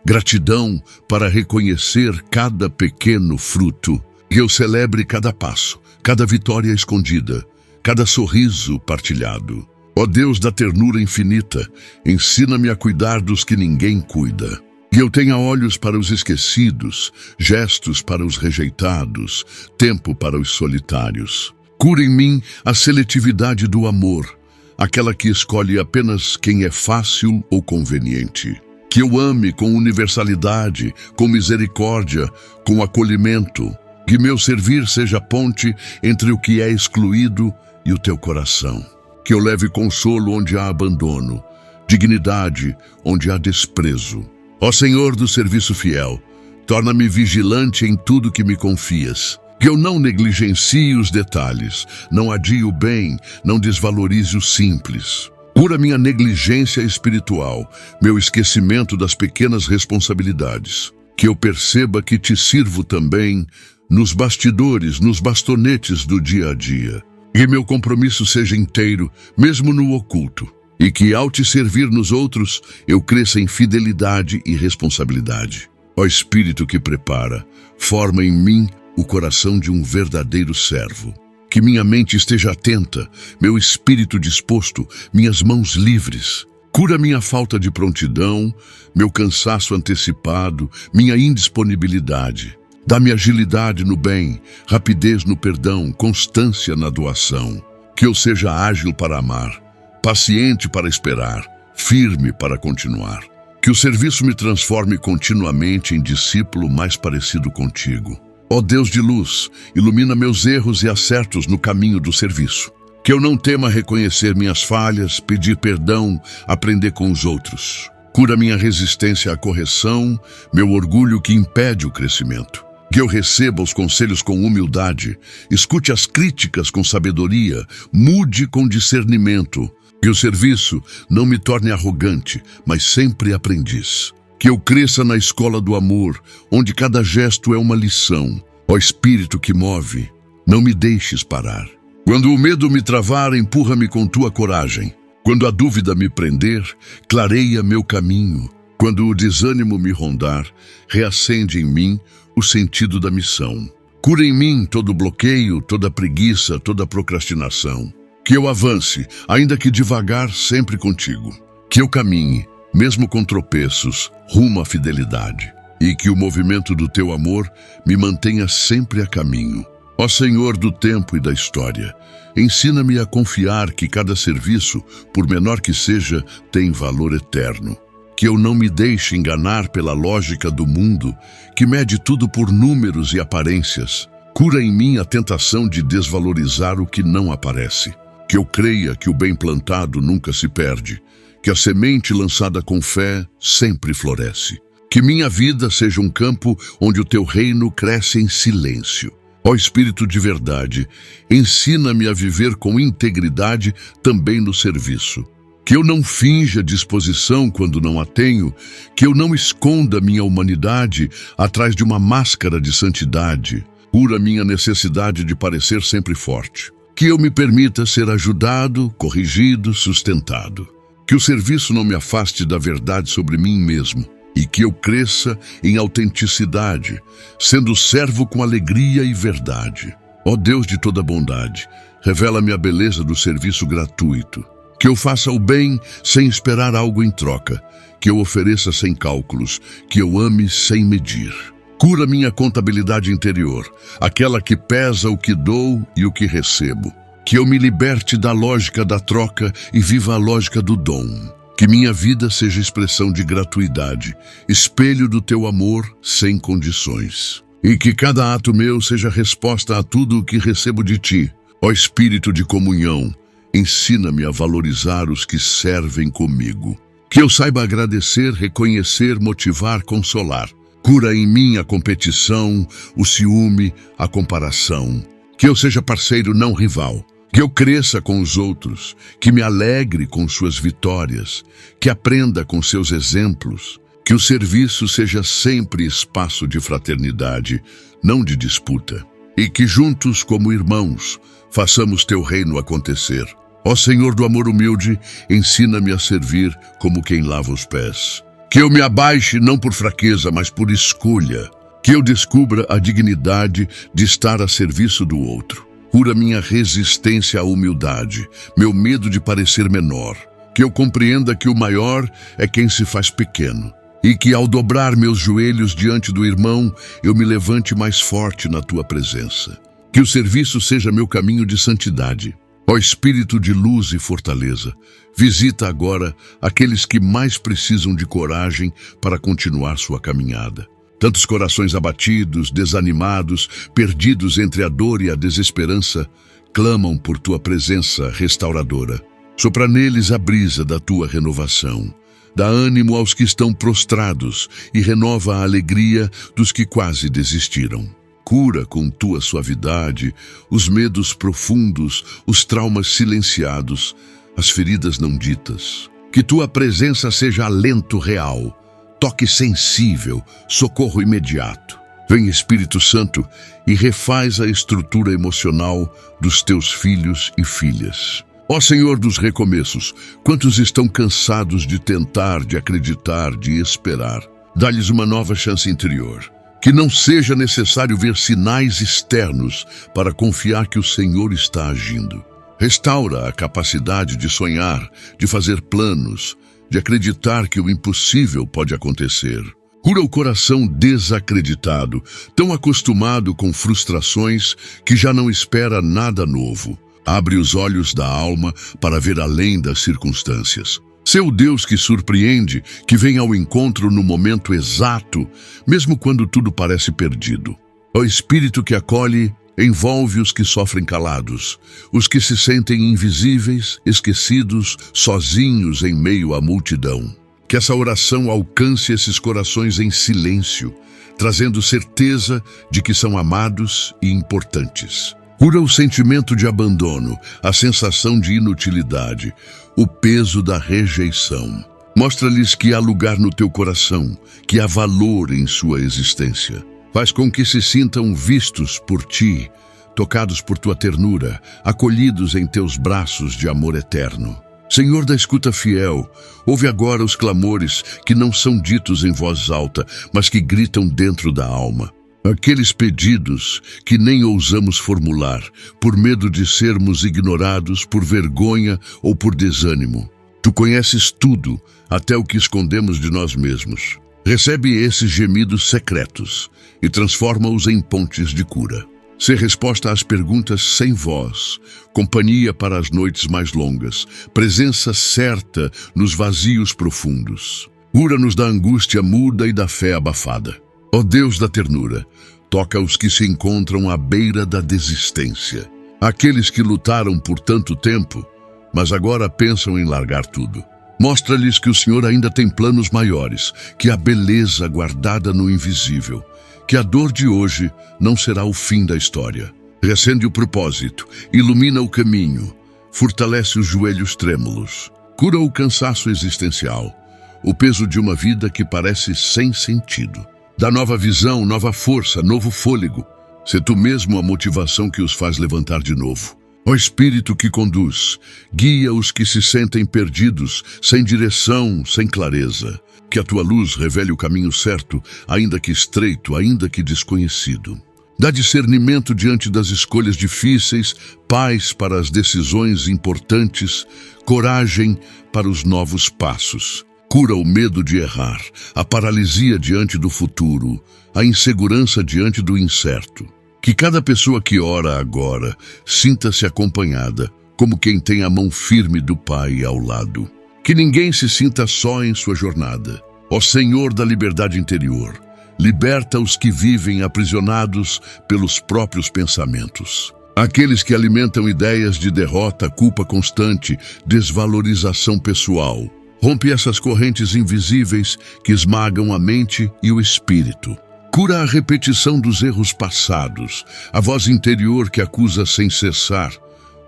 gratidão para reconhecer cada pequeno fruto. Que eu celebre cada passo, cada vitória escondida, cada sorriso partilhado. Ó Deus da ternura infinita, ensina-me a cuidar dos que ninguém cuida. Que eu tenha olhos para os esquecidos, gestos para os rejeitados, tempo para os solitários. Cura em mim a seletividade do amor, aquela que escolhe apenas quem é fácil ou conveniente. Que eu ame com universalidade, com misericórdia, com acolhimento. Que meu servir seja ponte entre o que é excluído e o teu coração. Que eu leve consolo onde há abandono, dignidade onde há desprezo. Ó Senhor do serviço fiel, torna-me vigilante em tudo que me confias. Que eu não negligencie os detalhes, não adie o bem, não desvalorize o simples. Cura minha negligência espiritual, meu esquecimento das pequenas responsabilidades. Que eu perceba que te sirvo também nos bastidores, nos bastonetes do dia a dia. Que meu compromisso seja inteiro, mesmo no oculto. E que ao te servir nos outros, eu cresça em fidelidade e responsabilidade. Ó Espírito que prepara, forma em mim o coração de um verdadeiro servo. Que minha mente esteja atenta, meu espírito disposto, minhas mãos livres. Cura minha falta de prontidão, meu cansaço antecipado, minha indisponibilidade. Dá-me agilidade no bem, rapidez no perdão, constância na doação. Que eu seja ágil para amar, paciente para esperar, firme para continuar. Que o serviço me transforme continuamente em discípulo mais parecido contigo. Ó Deus de luz, ilumina meus erros e acertos no caminho do serviço. Que eu não tema reconhecer minhas falhas, pedir perdão, aprender com os outros. Cura minha resistência à correção, meu orgulho que impede o crescimento. Que eu receba os conselhos com humildade, escute as críticas com sabedoria, mude com discernimento. Que o serviço não me torne arrogante, mas sempre aprendiz. Que eu cresça na escola do amor, onde cada gesto é uma lição. Ó Espírito que move, não me deixes parar. Quando o medo me travar, empurra-me com tua coragem. Quando a dúvida me prender, clareia meu caminho. Quando o desânimo me rondar, reacende em mim o sentido da missão. Cura em mim todo bloqueio, toda preguiça, toda procrastinação. Que eu avance, ainda que devagar, sempre contigo. Que eu caminhe, mesmo com tropeços, rumo à fidelidade. E que o movimento do teu amor me mantenha sempre a caminho. Ó Senhor do tempo e da história, ensina-me a confiar que cada serviço, por menor que seja, tem valor eterno. Que eu não me deixe enganar pela lógica do mundo, que mede tudo por números e aparências. Cura em mim a tentação de desvalorizar o que não aparece. Que eu creia que o bem plantado nunca se perde, que a semente lançada com fé sempre floresce. Que minha vida seja um campo onde o teu reino cresce em silêncio. Ó Espírito de verdade, ensina-me a viver com integridade também no serviço. Que eu não finja disposição quando não a tenho, que eu não esconda minha humanidade atrás de uma máscara de santidade. Cura minha necessidade de parecer sempre forte. Que eu me permita ser ajudado, corrigido, sustentado. Que o serviço não me afaste da verdade sobre mim mesmo. E que eu cresça em autenticidade, sendo servo com alegria e verdade. Ó Deus de toda bondade, revela-me a beleza do serviço gratuito. Que eu faça o bem sem esperar algo em troca, que eu ofereça sem cálculos, que eu ame sem medir. Cura minha contabilidade interior, aquela que pesa o que dou e o que recebo. Que eu me liberte da lógica da troca e viva a lógica do dom. Que minha vida seja expressão de gratuidade, espelho do teu amor sem condições. E que cada ato meu seja resposta a tudo o que recebo de ti. Ó Espírito de comunhão, ensina-me a valorizar os que servem comigo. Que eu saiba agradecer, reconhecer, motivar, consolar. Cura em mim a competição, o ciúme, a comparação. Que eu seja parceiro, não rival. Que eu cresça com os outros, que me alegre com suas vitórias, que aprenda com seus exemplos. Que o serviço seja sempre espaço de fraternidade, não de disputa. E que juntos, como irmãos, façamos teu reino acontecer. Ó Senhor do amor humilde, ensina-me a servir como quem lava os pés. Que eu me abaixe não por fraqueza, mas por escolha. Que eu descubra a dignidade de estar a serviço do outro. Cura minha resistência à humildade, meu medo de parecer menor. Que eu compreenda que o maior é quem se faz pequeno. E que ao dobrar meus joelhos diante do irmão, eu me levante mais forte na tua presença. Que o serviço seja meu caminho de santidade. Ó Espírito de luz e fortaleza, visita agora aqueles que mais precisam de coragem para continuar sua caminhada. Tantos corações abatidos, desanimados, perdidos entre a dor e a desesperança, clamam por tua presença restauradora. Sopra neles a brisa da tua renovação. Dá ânimo aos que estão prostrados e renova a alegria dos que quase desistiram. Cura com tua suavidade os medos profundos, os traumas silenciados, as feridas não ditas. Que tua presença seja alento real, toque sensível, socorro imediato. Vem Espírito Santo e refaz a estrutura emocional dos teus filhos e filhas. Ó Senhor dos recomeços, quantos estão cansados de tentar, de acreditar, de esperar? Dá-lhes uma nova chance interior. Que não seja necessário ver sinais externos para confiar que o Senhor está agindo. Restaura a capacidade de sonhar, de fazer planos, de acreditar que o impossível pode acontecer. Cura o coração desacreditado, tão acostumado com frustrações que já não espera nada novo. Abre os olhos da alma para ver além das circunstâncias. Seu Deus que surpreende, que vem ao encontro no momento exato, mesmo quando tudo parece perdido. Ó Espírito que acolhe, envolve os que sofrem calados, os que se sentem invisíveis, esquecidos, sozinhos em meio à multidão. Que essa oração alcance esses corações em silêncio, trazendo certeza de que são amados e importantes. Cura o sentimento de abandono, a sensação de inutilidade, o peso da rejeição. Mostra-lhes que há lugar no teu coração, que há valor em sua existência. Faz com que se sintam vistos por ti, tocados por tua ternura, acolhidos em teus braços de amor eterno. Senhor da escuta fiel, ouve agora os clamores que não são ditos em voz alta, mas que gritam dentro da alma. Aqueles pedidos que nem ousamos formular, por medo de sermos ignorados, por vergonha ou por desânimo. Tu conheces tudo, até o que escondemos de nós mesmos. Recebe esses gemidos secretos e transforma-os em pontes de cura. Ser resposta às perguntas sem voz, companhia para as noites mais longas, presença certa nos vazios profundos. Cura-nos da angústia muda e da fé abafada. Ó Deus da ternura, toca os que se encontram à beira da desistência. Aqueles que lutaram por tanto tempo, mas agora pensam em largar tudo. Mostra-lhes que o Senhor ainda tem planos maiores, que a beleza guardada no invisível, que a dor de hoje não será o fim da história. Reacende o propósito, ilumina o caminho, fortalece os joelhos trêmulos, cura o cansaço existencial, o peso de uma vida que parece sem sentido. Dá nova visão, nova força, novo fôlego. Sê tu mesmo a motivação que os faz levantar de novo. Ó Espírito que conduz, guia os que se sentem perdidos, sem direção, sem clareza. Que a tua luz revele o caminho certo, ainda que estreito, ainda que desconhecido. Dá discernimento diante das escolhas difíceis, paz para as decisões importantes, coragem para os novos passos. Cura o medo de errar, a paralisia diante do futuro, a insegurança diante do incerto. Que cada pessoa que ora agora sinta-se acompanhada, como quem tem a mão firme do Pai ao lado. Que ninguém se sinta só em sua jornada. Ó Senhor da liberdade interior, liberta os que vivem aprisionados pelos próprios pensamentos. Aqueles que alimentam ideias de derrota, culpa constante, desvalorização pessoal. Rompe essas correntes invisíveis que esmagam a mente e o espírito. Cura a repetição dos erros passados, a voz interior que acusa sem cessar,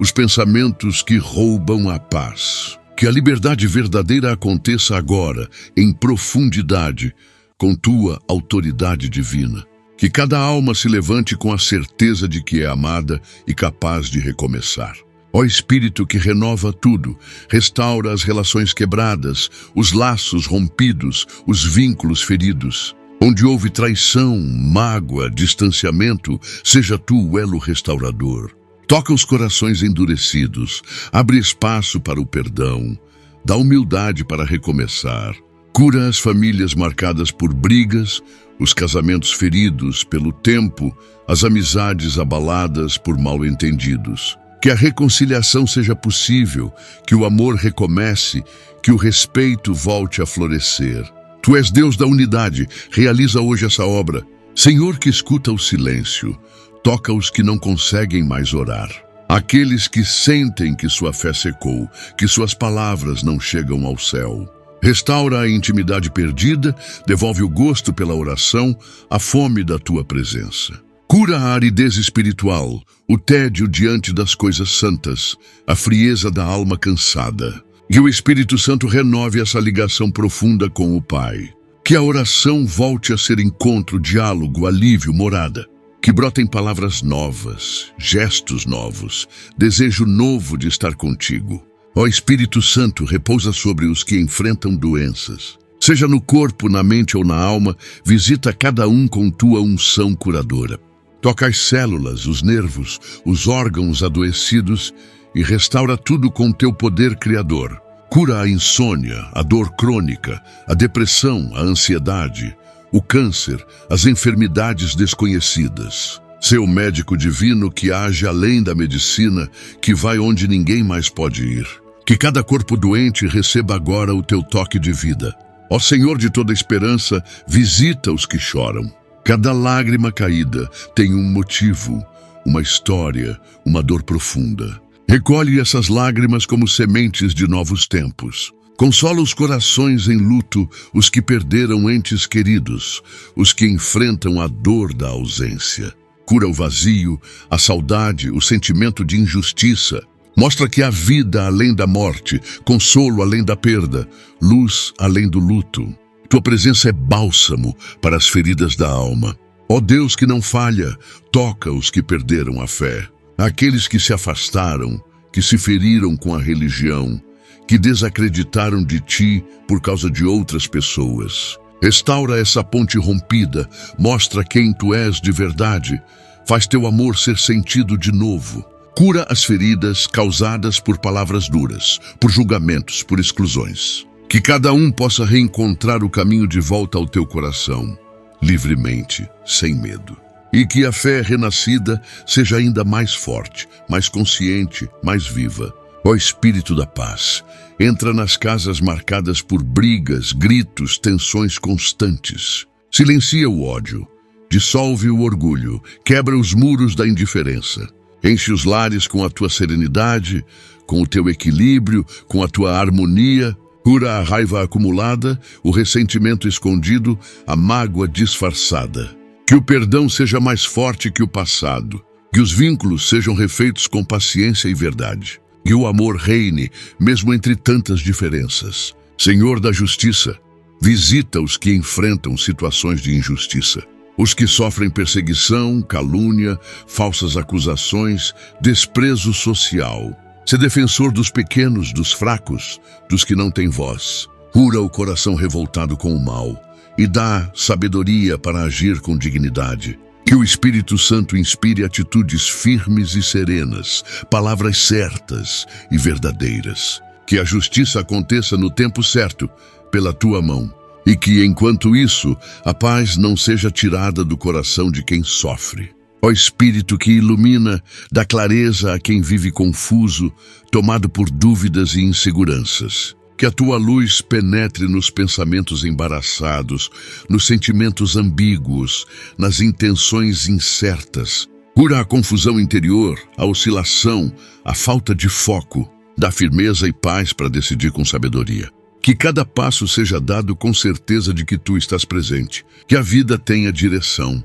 os pensamentos que roubam a paz. Que a liberdade verdadeira aconteça agora, em profundidade, com tua autoridade divina. Que cada alma se levante com a certeza de que é amada e capaz de recomeçar. Ó Espírito que renova tudo, restaura as relações quebradas, os laços rompidos, os vínculos feridos. Onde houve traição, mágoa, distanciamento, seja tu o elo restaurador. Toca os corações endurecidos, abre espaço para o perdão, dá humildade para recomeçar. Cura as famílias marcadas por brigas, os casamentos feridos pelo tempo, as amizades abaladas por mal-entendidos. Que a reconciliação seja possível, que o amor recomece, que o respeito volte a florescer. Tu és Deus da unidade, realiza hoje essa obra. Senhor que escuta o silêncio, toca os que não conseguem mais orar. Aqueles que sentem que sua fé secou, que suas palavras não chegam ao céu. Restaura a intimidade perdida, devolve o gosto pela oração, a fome da tua presença. Cura a aridez espiritual, o tédio diante das coisas santas, a frieza da alma cansada. Que o Espírito Santo renove essa ligação profunda com o Pai. Que a oração volte a ser encontro, diálogo, alívio, morada. Que brotem palavras novas, gestos novos, desejo novo de estar contigo. Ó Espírito Santo, repousa sobre os que enfrentam doenças. Seja no corpo, na mente ou na alma, visita cada um com tua unção curadora. Toca as células, os nervos, os órgãos adoecidos e restaura tudo com teu poder criador. Cura a insônia, a dor crônica, a depressão, a ansiedade, o câncer, as enfermidades desconhecidas. Seu médico divino que age além da medicina, que vai onde ninguém mais pode ir. Que cada corpo doente receba agora o teu toque de vida. Ó Senhor de toda esperança, visita os que choram. Cada lágrima caída tem um motivo, uma história, uma dor profunda. Recolhe essas lágrimas como sementes de novos tempos. Consola os corações em luto, os que perderam entes queridos, os que enfrentam a dor da ausência. Cura o vazio, a saudade, o sentimento de injustiça. Mostra que há vida além da morte, consolo além da perda, luz além do luto. Tua presença é bálsamo para as feridas da alma. Ó Deus que não falha, toca os que perderam a fé. Aqueles que se afastaram, que se feriram com a religião, que desacreditaram de ti por causa de outras pessoas. Restaura essa ponte rompida, mostra quem tu és de verdade, faz teu amor ser sentido de novo. Cura as feridas causadas por palavras duras, por julgamentos, por exclusões. Que cada um possa reencontrar o caminho de volta ao teu coração, livremente, sem medo. E que a fé renascida seja ainda mais forte, mais consciente, mais viva. Ó Espírito da paz, entra nas casas marcadas por brigas, gritos, tensões constantes. Silencia o ódio, dissolve o orgulho, quebra os muros da indiferença. Enche os lares com a tua serenidade, com o teu equilíbrio, com a tua harmonia. Cura a raiva acumulada, o ressentimento escondido, a mágoa disfarçada. Que o perdão seja mais forte que o passado. Que os vínculos sejam refeitos com paciência e verdade. Que o amor reine, mesmo entre tantas diferenças. Senhor da justiça, visita os que enfrentam situações de injustiça. Os que sofrem perseguição, calúnia, falsas acusações, desprezo social. Sê defensor dos pequenos, dos fracos, dos que não têm voz. Cura o coração revoltado com o mal e dá sabedoria para agir com dignidade. Que o Espírito Santo inspire atitudes firmes e serenas, palavras certas e verdadeiras. Que a justiça aconteça no tempo certo, pela tua mão. E que, enquanto isso, a paz não seja tirada do coração de quem sofre. Ó Espírito que ilumina, dá clareza a quem vive confuso, tomado por dúvidas e inseguranças. Que a tua luz penetre nos pensamentos embaraçados, nos sentimentos ambíguos, nas intenções incertas. Cura a confusão interior, a oscilação, a falta de foco. Dá firmeza e paz para decidir com sabedoria. Que cada passo seja dado com certeza de que tu estás presente. Que a vida tenha direção,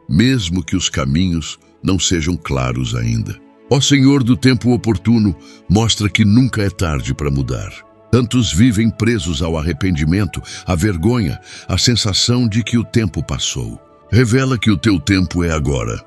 mesmo que os caminhos não sejam claros ainda. Ó Senhor do tempo oportuno, mostra que nunca é tarde para mudar. Tantos vivem presos ao arrependimento, à vergonha, à sensação de que o tempo passou. Revela que o teu tempo é agora.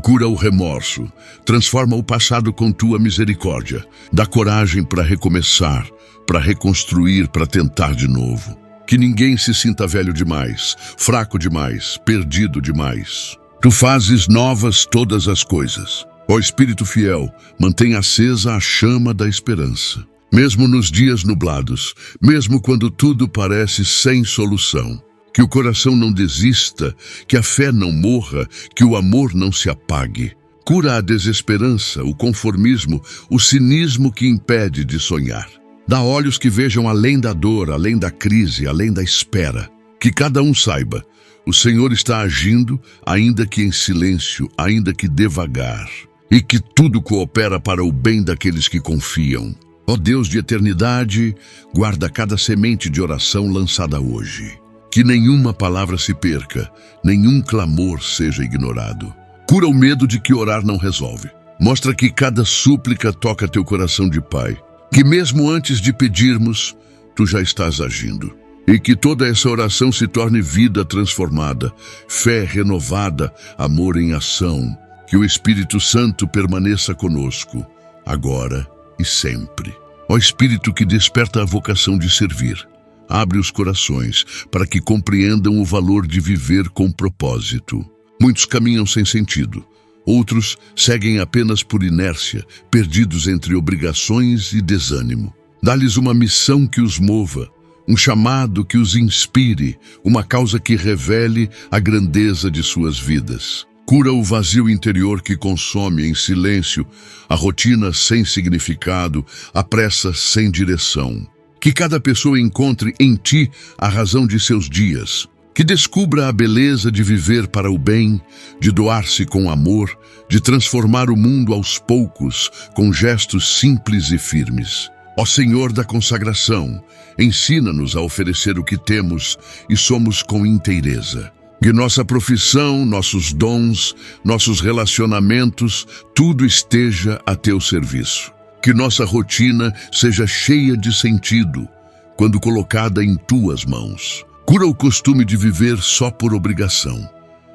Cura o remorso, transforma o passado com tua misericórdia. Dá coragem para recomeçar, para reconstruir, para tentar de novo. Que ninguém se sinta velho demais, fraco demais, perdido demais. Tu fazes novas todas as coisas. Ó Espírito fiel, mantém acesa a chama da esperança. Mesmo nos dias nublados, mesmo quando tudo parece sem solução. Que o coração não desista, que a fé não morra, que o amor não se apague. Cura a desesperança, o conformismo, o cinismo que impede de sonhar. Dá olhos que vejam além da dor, além da crise, além da espera. Que cada um saiba, o Senhor está agindo, ainda que em silêncio, ainda que devagar. E que tudo coopera para o bem daqueles que confiam. Ó Deus de eternidade, guarda cada semente de oração lançada hoje. Que nenhuma palavra se perca, nenhum clamor seja ignorado. Cura o medo de que orar não resolve. Mostra que cada súplica toca teu coração de pai. Que mesmo antes de pedirmos, tu já estás agindo. E que toda essa oração se torne vida transformada, fé renovada, amor em ação. Que o Espírito Santo permaneça conosco, agora e sempre. Ó Espírito que desperta a vocação de servir. Abre os corações para que compreendam o valor de viver com propósito. Muitos caminham sem sentido. Outros seguem apenas por inércia, perdidos entre obrigações e desânimo. Dá-lhes uma missão que os mova, um chamado que os inspire, uma causa que revele a grandeza de suas vidas. Cura o vazio interior que consome em silêncio, a rotina sem significado, a pressa sem direção. Que cada pessoa encontre em ti a razão de seus dias. Que descubra a beleza de viver para o bem, de doar-se com amor, de transformar o mundo aos poucos, com gestos simples e firmes. Ó Senhor da consagração, ensina-nos a oferecer o que temos e somos com inteireza. Que nossa profissão, nossos dons, nossos relacionamentos, tudo esteja a teu serviço. Que nossa rotina seja cheia de sentido, quando colocada em tuas mãos. Cura o costume de viver só por obrigação,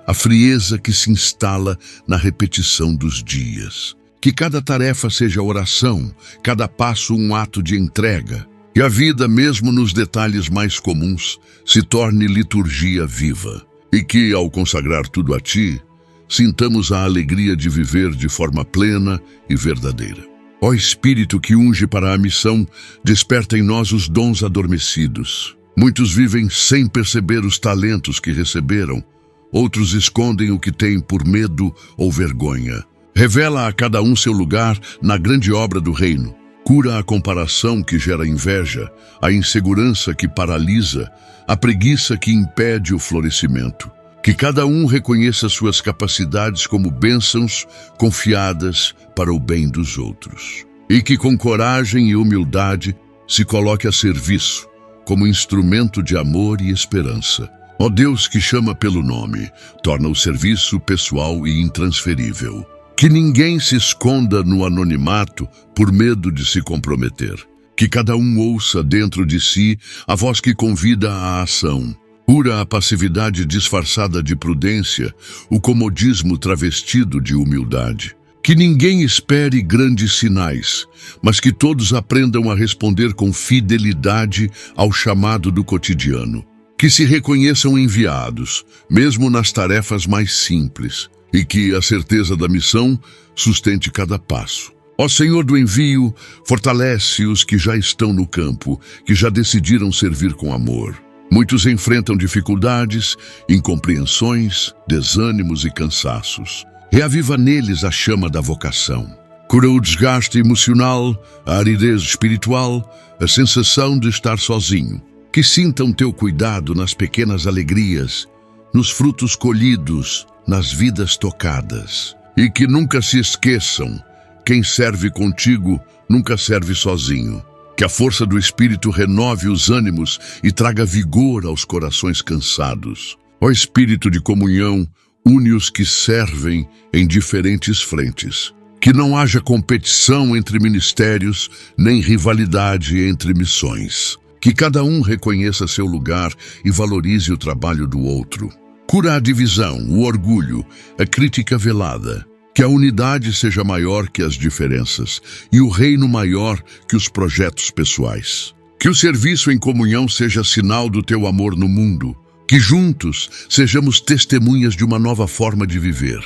a frieza que se instala na repetição dos dias. Que cada tarefa seja oração, cada passo um ato de entrega. Que a vida, mesmo nos detalhes mais comuns, se torne liturgia viva. E que, ao consagrar tudo a ti, sintamos a alegria de viver de forma plena e verdadeira. Ó Espírito que unge para a missão, desperta em nós os dons adormecidos. Muitos vivem sem perceber os talentos que receberam, outros escondem o que têm por medo ou vergonha. Revela a cada um seu lugar na grande obra do reino. Cura a comparação que gera inveja, a insegurança que paralisa, a preguiça que impede o florescimento. Que cada um reconheça suas capacidades como bênçãos confiadas para o bem dos outros. E que com coragem e humildade se coloque a serviço, como instrumento de amor e esperança. Ó Deus que chama pelo nome, torna o serviço pessoal e intransferível. Que ninguém se esconda no anonimato por medo de se comprometer. Que cada um ouça dentro de si a voz que convida à ação. Cura a passividade disfarçada de prudência, o comodismo travestido de humildade. Que ninguém espere grandes sinais, mas que todos aprendam a responder com fidelidade ao chamado do cotidiano. Que se reconheçam enviados, mesmo nas tarefas mais simples, e que a certeza da missão sustente cada passo. Ó Senhor do envio, fortalece os que já estão no campo, que já decidiram servir com amor. Muitos enfrentam dificuldades, incompreensões, desânimos e cansaços. Reaviva neles a chama da vocação. Cura o desgaste emocional, a aridez espiritual, a sensação de estar sozinho. Que sintam teu cuidado nas pequenas alegrias, nos frutos colhidos, nas vidas tocadas. E que nunca se esqueçam, quem serve contigo nunca serve sozinho. Que a força do Espírito renove os ânimos e traga vigor aos corações cansados. Ó Espírito de comunhão, une os que servem em diferentes frentes. Que não haja competição entre ministérios, nem rivalidade entre missões. Que cada um reconheça seu lugar e valorize o trabalho do outro. Cura a divisão, o orgulho, a crítica velada. Que a unidade seja maior que as diferenças e o reino maior que os projetos pessoais. Que o serviço em comunhão seja sinal do teu amor no mundo. Que juntos sejamos testemunhas de uma nova forma de viver,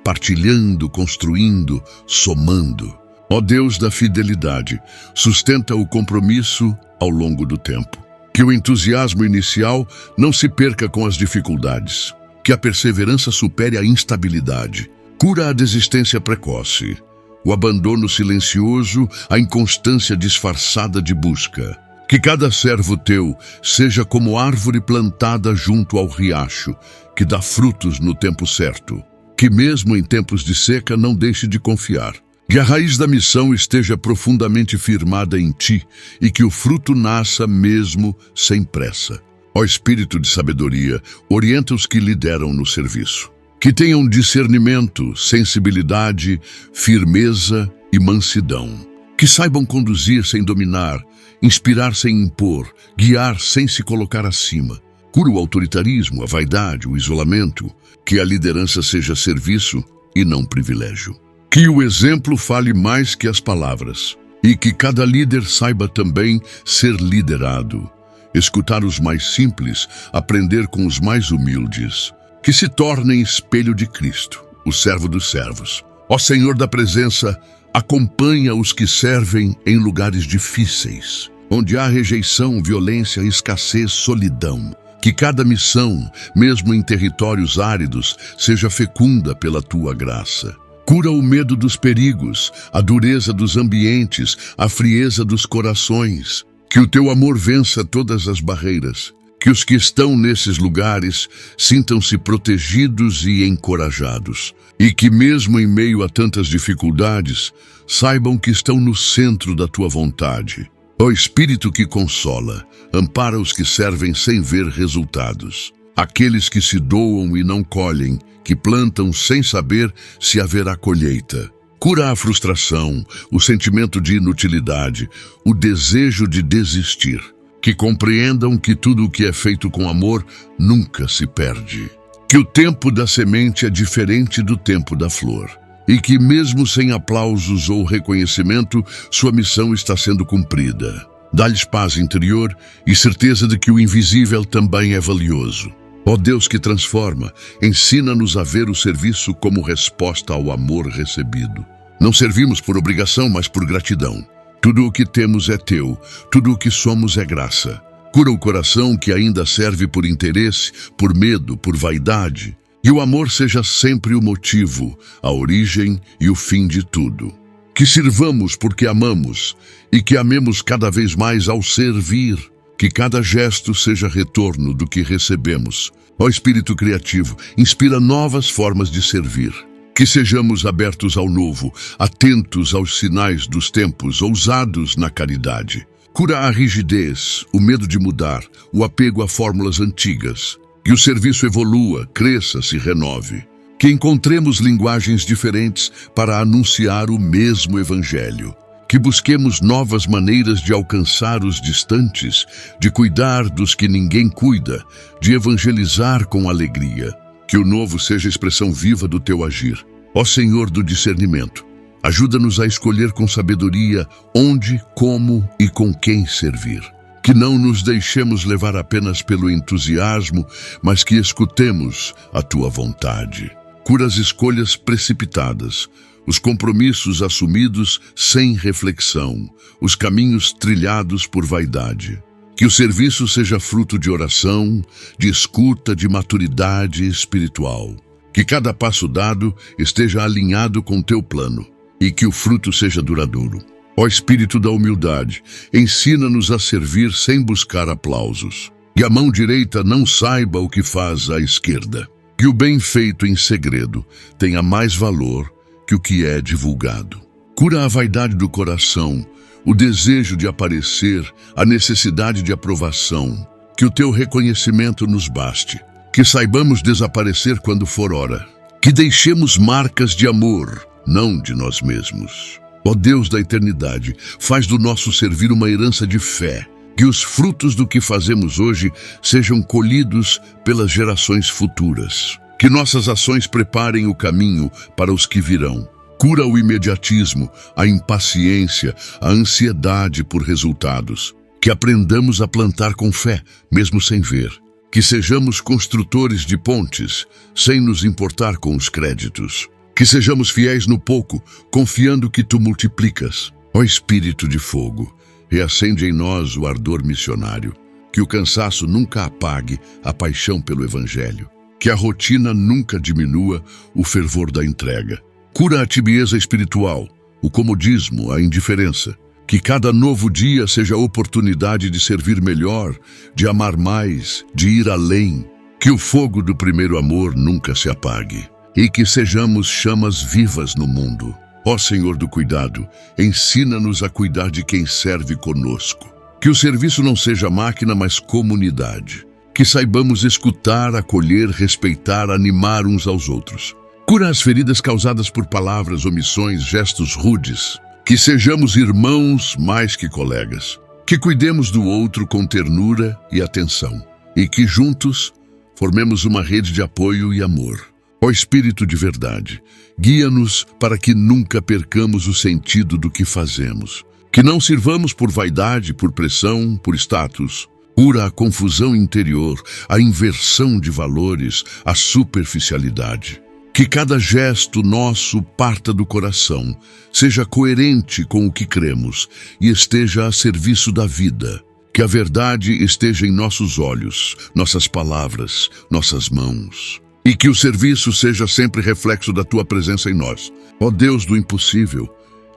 partilhando, construindo, somando. Ó Deus da fidelidade, sustenta o compromisso ao longo do tempo. Que o entusiasmo inicial não se perca com as dificuldades. Que a perseverança supere a instabilidade. Cura a desistência precoce, o abandono silencioso, a inconstância disfarçada de busca. Que cada servo teu seja como árvore plantada junto ao riacho, que dá frutos no tempo certo. Que mesmo em tempos de seca não deixe de confiar. Que a raiz da missão esteja profundamente firmada em ti e que o fruto nasça mesmo sem pressa. Ó Espírito de sabedoria, orienta os que lideram no serviço. Que tenham discernimento, sensibilidade, firmeza e mansidão. Que saibam conduzir sem dominar, inspirar sem impor, guiar sem se colocar acima. Cura o autoritarismo, a vaidade, o isolamento. Que a liderança seja serviço e não privilégio. Que o exemplo fale mais que as palavras. E que cada líder saiba também ser liderado. Escutar os mais simples, aprender com os mais humildes. Que se tornem espelho de Cristo, o servo dos servos. Ó Senhor da presença, acompanha os que servem em lugares difíceis, onde há rejeição, violência, escassez, solidão. Que cada missão, mesmo em territórios áridos, seja fecunda pela tua graça. Cura o medo dos perigos, a dureza dos ambientes, a frieza dos corações. Que o teu amor vença todas as barreiras. Que os que estão nesses lugares sintam-se protegidos e encorajados. E que mesmo em meio a tantas dificuldades, saibam que estão no centro da tua vontade. Ó Espírito que consola, ampara os que servem sem ver resultados. Aqueles que se doam e não colhem, que plantam sem saber se haverá colheita. Cura a frustração, o sentimento de inutilidade, o desejo de desistir. Que compreendam que tudo o que é feito com amor nunca se perde. Que o tempo da semente é diferente do tempo da flor. E que mesmo sem aplausos ou reconhecimento, sua missão está sendo cumprida. Dá-lhes paz interior e certeza de que o invisível também é valioso. Ó Deus que transforma, ensina-nos a ver o serviço como resposta ao amor recebido. Não servimos por obrigação, mas por gratidão. Tudo o que temos é teu, tudo o que somos é graça. Cura o coração que ainda serve por interesse, por medo, por vaidade. E o amor seja sempre o motivo, a origem e o fim de tudo. Que sirvamos porque amamos e que amemos cada vez mais ao servir. Que cada gesto seja retorno do que recebemos. Ó Espírito criativo, inspira novas formas de servir. Que sejamos abertos ao novo, atentos aos sinais dos tempos, ousados na caridade. Cura a rigidez, o medo de mudar, o apego a fórmulas antigas. Que o serviço evolua, cresça, se renove. Que encontremos linguagens diferentes para anunciar o mesmo evangelho. Que busquemos novas maneiras de alcançar os distantes, de cuidar dos que ninguém cuida, de evangelizar com alegria. Que o novo seja a expressão viva do teu agir. Ó Senhor do discernimento, ajuda-nos a escolher com sabedoria onde, como e com quem servir. Que não nos deixemos levar apenas pelo entusiasmo, mas que escutemos a tua vontade. Cura as escolhas precipitadas, os compromissos assumidos sem reflexão, os caminhos trilhados por vaidade. Que o serviço seja fruto de oração, de escuta, de maturidade espiritual. Que cada passo dado esteja alinhado com teu plano e que o fruto seja duradouro. Ó Espírito da humildade, ensina-nos a servir sem buscar aplausos. Que a mão direita não saiba o que faz a esquerda. Que o bem feito em segredo tenha mais valor que o que é divulgado. Cura a vaidade do coração, o desejo de aparecer, a necessidade de aprovação. Que o teu reconhecimento nos baste. Que saibamos desaparecer quando for hora. Que deixemos marcas de amor, não de nós mesmos. Ó Deus da eternidade, faz do nosso servir uma herança de fé. Que os frutos do que fazemos hoje sejam colhidos pelas gerações futuras. Que nossas ações preparem o caminho para os que virão. Cura o imediatismo, a impaciência, a ansiedade por resultados. Que aprendamos a plantar com fé, mesmo sem ver. Que sejamos construtores de pontes, sem nos importar com os créditos. Que sejamos fiéis no pouco, confiando que tu multiplicas. Ó Espírito de fogo, reacende em nós o ardor missionário. Que o cansaço nunca apague a paixão pelo Evangelho. Que a rotina nunca diminua o fervor da entrega. Cura a tibieza espiritual, o comodismo, a indiferença. Que cada novo dia seja oportunidade de servir melhor, de amar mais, de ir além. Que o fogo do primeiro amor nunca se apague. E que sejamos chamas vivas no mundo. Ó Senhor do cuidado, ensina-nos a cuidar de quem serve conosco. Que o serviço não seja máquina, mas comunidade. Que saibamos escutar, acolher, respeitar, animar uns aos outros. Cura as feridas causadas por palavras, omissões, gestos rudes. Que sejamos irmãos mais que colegas. Que cuidemos do outro com ternura e atenção. E que juntos formemos uma rede de apoio e amor. Ó Espírito de verdade, guia-nos para que nunca percamos o sentido do que fazemos. Que não sirvamos por vaidade, por pressão, por status. Cura a confusão interior, a inversão de valores, a superficialidade. Que cada gesto nosso parta do coração, seja coerente com o que cremos e esteja a serviço da vida. Que a verdade esteja em nossos olhos, nossas palavras, nossas mãos. E que o serviço seja sempre reflexo da tua presença em nós. Ó Deus do impossível,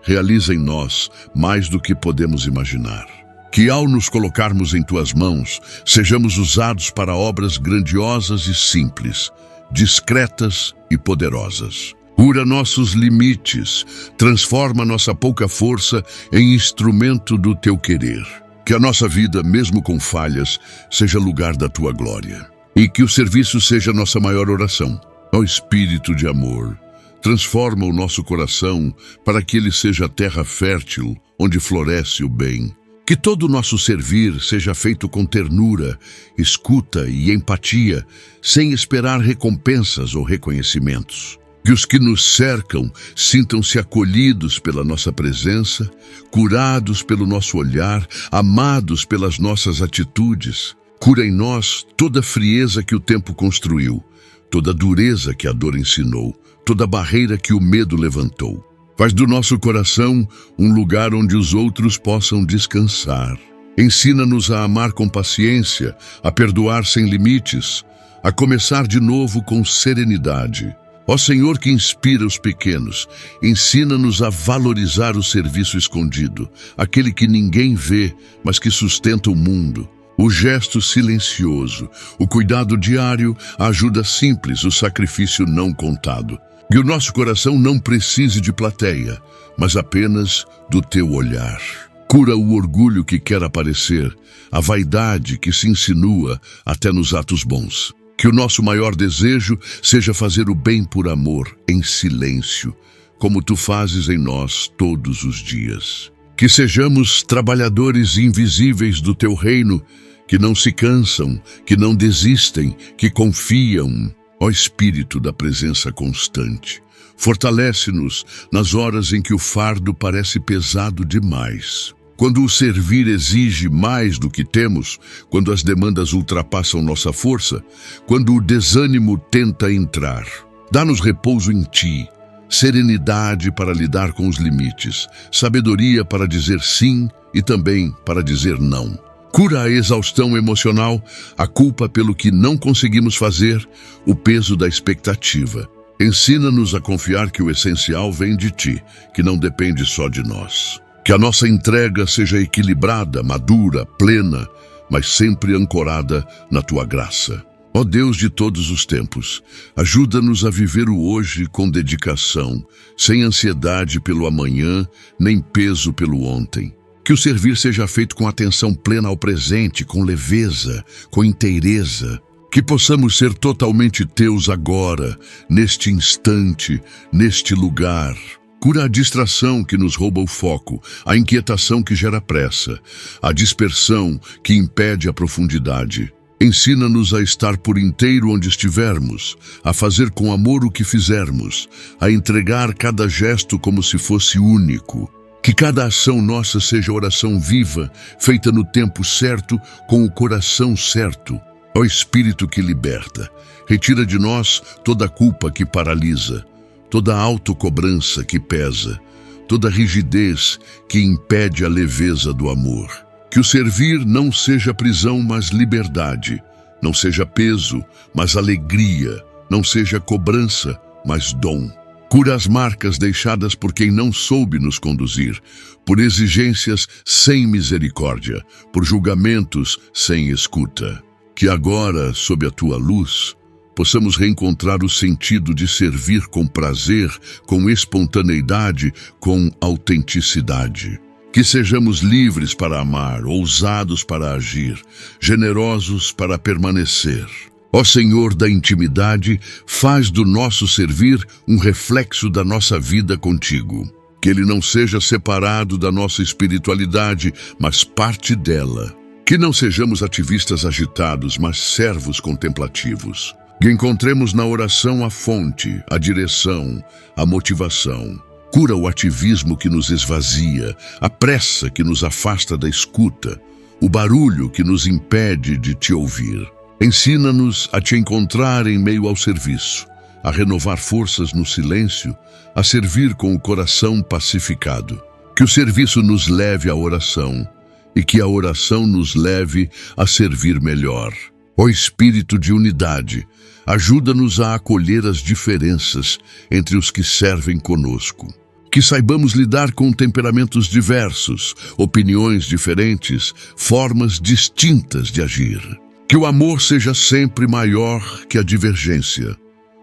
realiza em nós mais do que podemos imaginar. Que ao nos colocarmos em tuas mãos, sejamos usados para obras grandiosas e simples, discretas e poderosas. Cura nossos limites, transforma nossa pouca força em instrumento do teu querer. Que a nossa vida, mesmo com falhas, seja lugar da tua glória. E que o serviço seja nossa maior oração. Ó Espírito de amor, transforma o nosso coração para que ele seja terra fértil, onde floresce o bem. Que todo o nosso servir seja feito com ternura, escuta e empatia, sem esperar recompensas ou reconhecimentos. Que os que nos cercam sintam-se acolhidos pela nossa presença, curados pelo nosso olhar, amados pelas nossas atitudes. Cura em nós toda frieza que o tempo construiu, toda dureza que a dor ensinou, toda barreira que o medo levantou. Faz do nosso coração um lugar onde os outros possam descansar. Ensina-nos a amar com paciência, a perdoar sem limites, a começar de novo com serenidade. Ó Senhor que inspira os pequenos, ensina-nos a valorizar o serviço escondido, aquele que ninguém vê, mas que sustenta o mundo. O gesto silencioso, o cuidado diário, a ajuda simples, o sacrifício não contado. Que o nosso coração não precise de plateia, mas apenas do teu olhar. Cura o orgulho que quer aparecer, a vaidade que se insinua até nos atos bons. Que o nosso maior desejo seja fazer o bem por amor, em silêncio, como tu fazes em nós todos os dias. Que sejamos trabalhadores invisíveis do teu reino, que não se cansam, que não desistem, que confiam. Ó Espírito da presença constante, fortalece-nos nas horas em que o fardo parece pesado demais. Quando o servir exige mais do que temos, quando as demandas ultrapassam nossa força, quando o desânimo tenta entrar. Dá-nos repouso em ti, serenidade para lidar com os limites, sabedoria para dizer sim e também para dizer não. Cura a exaustão emocional, a culpa pelo que não conseguimos fazer, o peso da expectativa. Ensina-nos a confiar que o essencial vem de ti, que não depende só de nós. Que a nossa entrega seja equilibrada, madura, plena, mas sempre ancorada na tua graça. Ó Deus de todos os tempos, ajuda-nos a viver o hoje com dedicação, sem ansiedade pelo amanhã, nem peso pelo ontem. Que o servir seja feito com atenção plena ao presente, com leveza, com inteireza. Que possamos ser totalmente teus agora, neste instante, neste lugar. Cura a distração que nos rouba o foco, a inquietação que gera pressa, a dispersão que impede a profundidade. Ensina-nos a estar por inteiro onde estivermos, a fazer com amor o que fizermos, a entregar cada gesto como se fosse único. Que cada ação nossa seja oração viva, feita no tempo certo, com o coração certo. Ó Espírito que liberta, retira de nós toda a culpa que paralisa, toda a autocobrança que pesa, toda a rigidez que impede a leveza do amor. Que o servir não seja prisão, mas liberdade, não seja peso, mas alegria, não seja cobrança, mas dom. Cura as marcas deixadas por quem não soube nos conduzir, por exigências sem misericórdia, por julgamentos sem escuta. Que agora, sob a tua luz, possamos reencontrar o sentido de servir com prazer, com espontaneidade, com autenticidade. Que sejamos livres para amar, ousados para agir, generosos para permanecer. Ó Senhor da intimidade, faz do nosso servir um reflexo da nossa vida contigo. Que ele não seja separado da nossa espiritualidade, mas parte dela. Que não sejamos ativistas agitados, mas servos contemplativos. Que encontremos na oração a fonte, a direção, a motivação. Cura o ativismo que nos esvazia, a pressa que nos afasta da escuta, o barulho que nos impede de te ouvir. Ensina-nos a te encontrar em meio ao serviço, a renovar forças no silêncio, a servir com o coração pacificado. Que o serviço nos leve à oração e que a oração nos leve a servir melhor. Ó Espírito de unidade, ajuda-nos a acolher as diferenças entre os que servem conosco. Que saibamos lidar com temperamentos diversos, opiniões diferentes, formas distintas de agir. Que o amor seja sempre maior que a divergência,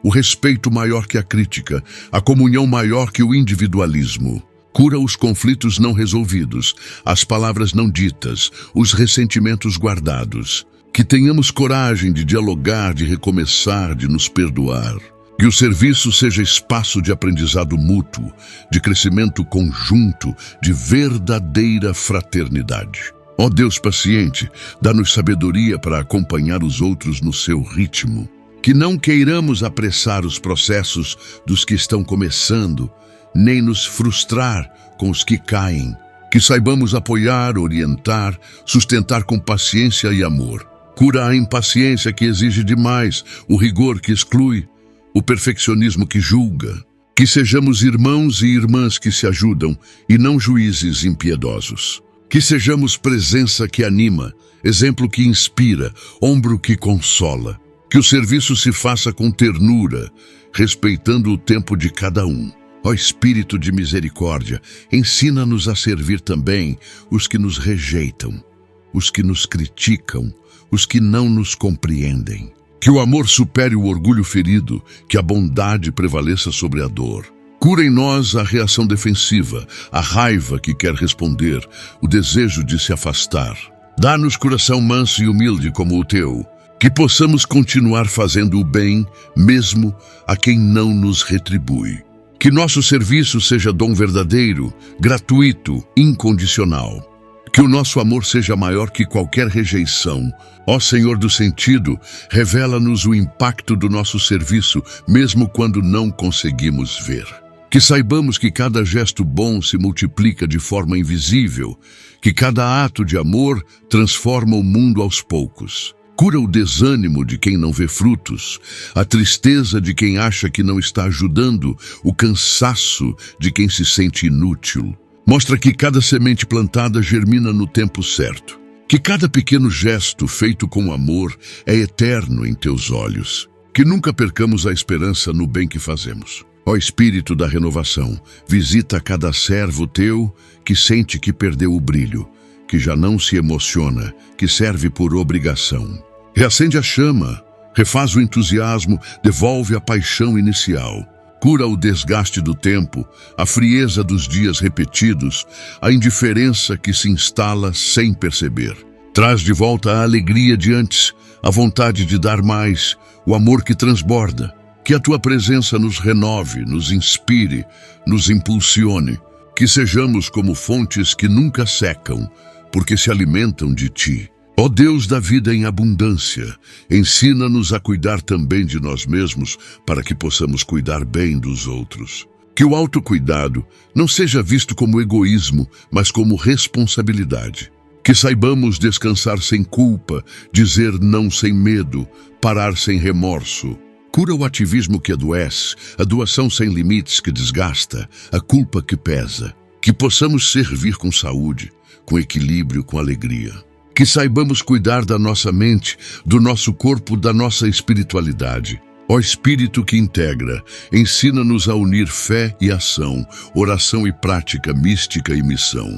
o respeito maior que a crítica, a comunhão maior que o individualismo. Cura os conflitos não resolvidos, as palavras não ditas, os ressentimentos guardados. Que tenhamos coragem de dialogar, de recomeçar, de nos perdoar. Que o serviço seja espaço de aprendizado mútuo, de crescimento conjunto, de verdadeira fraternidade. Ó Deus paciente, dá-nos sabedoria para acompanhar os outros no seu ritmo. Que não queiramos apressar os processos dos que estão começando, nem nos frustrar com os que caem. Que saibamos apoiar, orientar, sustentar com paciência e amor. Cura a impaciência que exige demais, o rigor que exclui, o perfeccionismo que julga. Que sejamos irmãos e irmãs que se ajudam e não juízes impiedosos. Que sejamos presença que anima, exemplo que inspira, ombro que consola. Que o serviço se faça com ternura, respeitando o tempo de cada um. Ó Espírito de misericórdia, ensina-nos a servir também os que nos rejeitam, os que nos criticam, os que não nos compreendem. Que o amor supere o orgulho ferido, que a bondade prevaleça sobre a dor. Cura em nós a reação defensiva, a raiva que quer responder, o desejo de se afastar. Dá-nos coração manso e humilde como o teu, que possamos continuar fazendo o bem, mesmo a quem não nos retribui. Que nosso serviço seja dom verdadeiro, gratuito, incondicional. Que o nosso amor seja maior que qualquer rejeição. Ó Senhor do sentido, revela-nos o impacto do nosso serviço, mesmo quando não conseguimos ver. Que saibamos que cada gesto bom se multiplica de forma invisível, que cada ato de amor transforma o mundo aos poucos. Cura o desânimo de quem não vê frutos, a tristeza de quem acha que não está ajudando, o cansaço de quem se sente inútil. Mostra que cada semente plantada germina no tempo certo. Que cada pequeno gesto feito com amor é eterno em teus olhos. Que nunca percamos a esperança no bem que fazemos. Ó Espírito da renovação, visita cada servo teu que sente que perdeu o brilho, que já não se emociona, que serve por obrigação. Reacende a chama, refaz o entusiasmo, devolve a paixão inicial. Cura o desgaste do tempo, a frieza dos dias repetidos, a indiferença que se instala sem perceber. Traz de volta a alegria de antes, a vontade de dar mais, o amor que transborda. Que a tua presença nos renove, nos inspire, nos impulsione. Que sejamos como fontes que nunca secam, porque se alimentam de ti. Ó Deus da vida em abundância, ensina-nos a cuidar também de nós mesmos, para que possamos cuidar bem dos outros. Que o autocuidado não seja visto como egoísmo, mas como responsabilidade. Que saibamos descansar sem culpa, dizer não sem medo, parar sem remorso. Cura o ativismo que adoece, a doação sem limites que desgasta, a culpa que pesa. Que possamos servir com saúde, com equilíbrio, com alegria. Que saibamos cuidar da nossa mente, do nosso corpo, da nossa espiritualidade. Ó Espírito que integra, ensina-nos a unir fé e ação, oração e prática, mística e missão.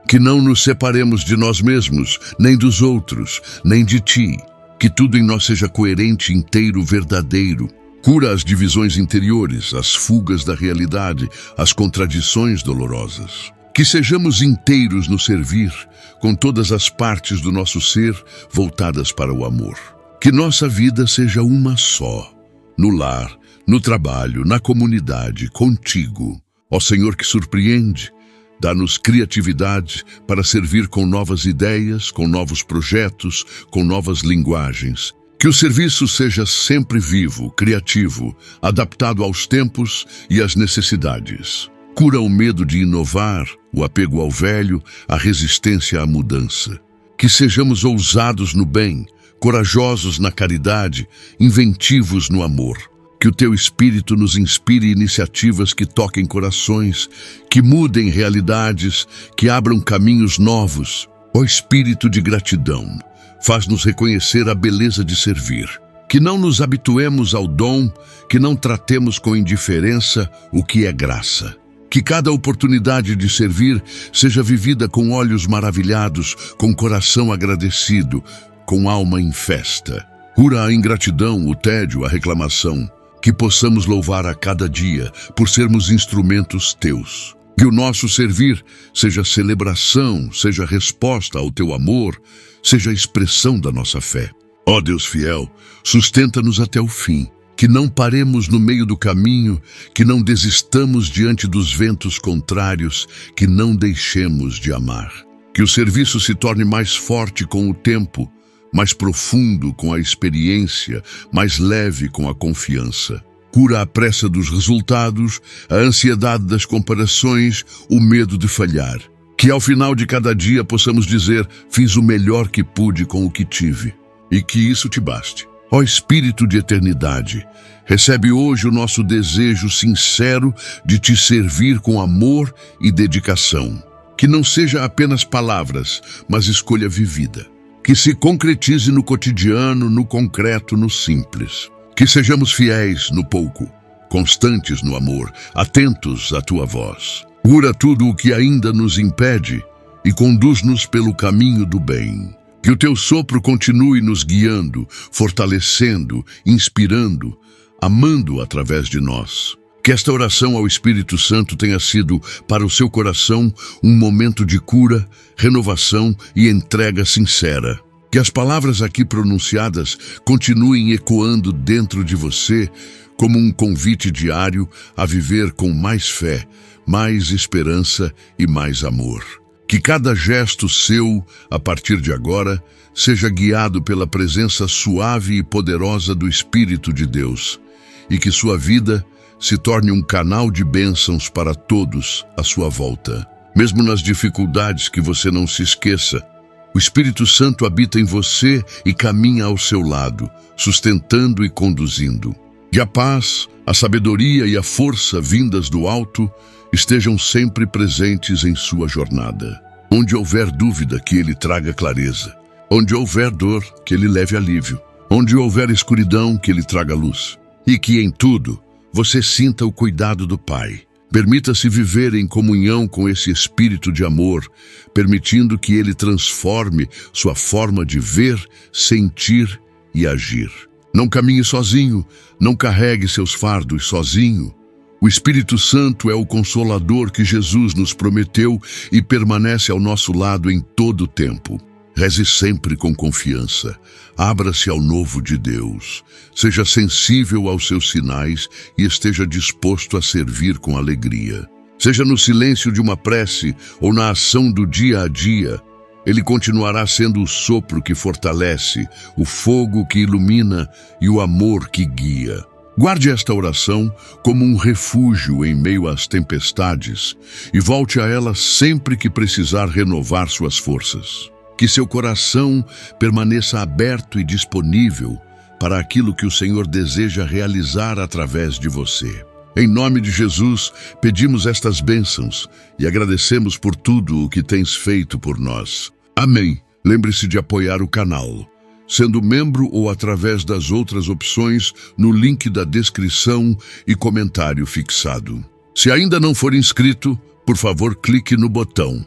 Que não nos separemos de nós mesmos, nem dos outros, nem de ti. Que tudo em nós seja coerente, inteiro, verdadeiro. Cura as divisões interiores, as fugas da realidade, as contradições dolorosas. Que sejamos inteiros no servir, com todas as partes do nosso ser voltadas para o amor. Que nossa vida seja uma só, no lar, no trabalho, na comunidade, contigo. Ó Senhor que surpreende, dá-nos criatividade para servir com novas ideias, com novos projetos, com novas linguagens. Que o serviço seja sempre vivo, criativo, adaptado aos tempos e às necessidades. Cura o medo de inovar, o apego ao velho, a resistência à mudança. Que sejamos ousados no bem, corajosos na caridade, inventivos no amor. Que o teu Espírito nos inspire iniciativas que toquem corações, que mudem realidades, que abram caminhos novos. Ó Espírito de gratidão, faz-nos reconhecer a beleza de servir. Que não nos habituemos ao dom, que não tratemos com indiferença o que é graça. Que cada oportunidade de servir seja vivida com olhos maravilhados, com coração agradecido, com alma em festa. Cura a ingratidão, o tédio, a reclamação. Que possamos louvar a cada dia por sermos instrumentos teus. Que o nosso servir seja celebração, seja resposta ao teu amor, seja expressão da nossa fé. Ó Deus fiel, sustenta-nos até o fim. Que não paremos no meio do caminho, que não desistamos diante dos ventos contrários, que não deixemos de amar. Que o serviço se torne mais forte com o tempo, mais profundo com a experiência, mais leve com a confiança. Cura a pressa dos resultados, a ansiedade das comparações, o medo de falhar. Que ao final de cada dia possamos dizer, fiz o melhor que pude com o que tive, e que isso te baste. Ó Espírito de eternidade, recebe hoje o nosso desejo sincero de te servir com amor e dedicação. Que não seja apenas palavras, mas escolha vivida. Que se concretize no cotidiano, no concreto, no simples. Que sejamos fiéis no pouco, constantes no amor, atentos à tua voz. Cura tudo o que ainda nos impede e conduz-nos pelo caminho do bem. Que o teu sopro continue nos guiando, fortalecendo, inspirando, amando através de nós. Que esta oração ao Espírito Santo tenha sido, para o seu coração, um momento de cura, renovação e entrega sincera. Que as palavras aqui pronunciadas continuem ecoando dentro de você como um convite diário a viver com mais fé, mais esperança e mais amor. Que cada gesto seu, a partir de agora, seja guiado pela presença suave e poderosa do Espírito de Deus, e que sua vida se torne um canal de bênçãos para todos à sua volta. Mesmo nas dificuldades, que você não se esqueça, o Espírito Santo habita em você e caminha ao seu lado, sustentando e conduzindo. Que a paz, a sabedoria e a força vindas do alto estejam sempre presentes em sua jornada. Onde houver dúvida, que ele traga clareza. Onde houver dor, que ele leve alívio. Onde houver escuridão, que ele traga luz. E que em tudo você sinta o cuidado do Pai. Permita-se viver em comunhão com esse espírito de amor, permitindo que ele transforme sua forma de ver, sentir e agir. Não caminhe sozinho, não carregue seus fardos sozinho. O Espírito Santo é o Consolador que Jesus nos prometeu e permanece ao nosso lado em todo o tempo. Reze sempre com confiança. Abra-se ao novo de Deus. Seja sensível aos seus sinais e esteja disposto a servir com alegria. Seja no silêncio de uma prece ou na ação do dia a dia, Ele continuará sendo o sopro que fortalece, o fogo que ilumina e o amor que guia. Guarde esta oração como um refúgio em meio às tempestades e volte a ela sempre que precisar renovar suas forças. Que seu coração permaneça aberto e disponível para aquilo que o Senhor deseja realizar através de você. Em nome de Jesus, pedimos estas bênçãos e agradecemos por tudo o que tens feito por nós. Amém. Lembre-se de apoiar o canal, sendo membro ou através das outras opções no link da descrição e comentário fixado. Se ainda não for inscrito, por favor, clique no botão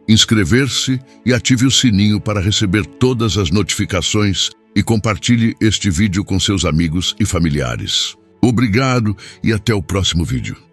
inscrever-se e ative o sininho para receber todas as notificações e compartilhe este vídeo com seus amigos e familiares. Obrigado e até o próximo vídeo.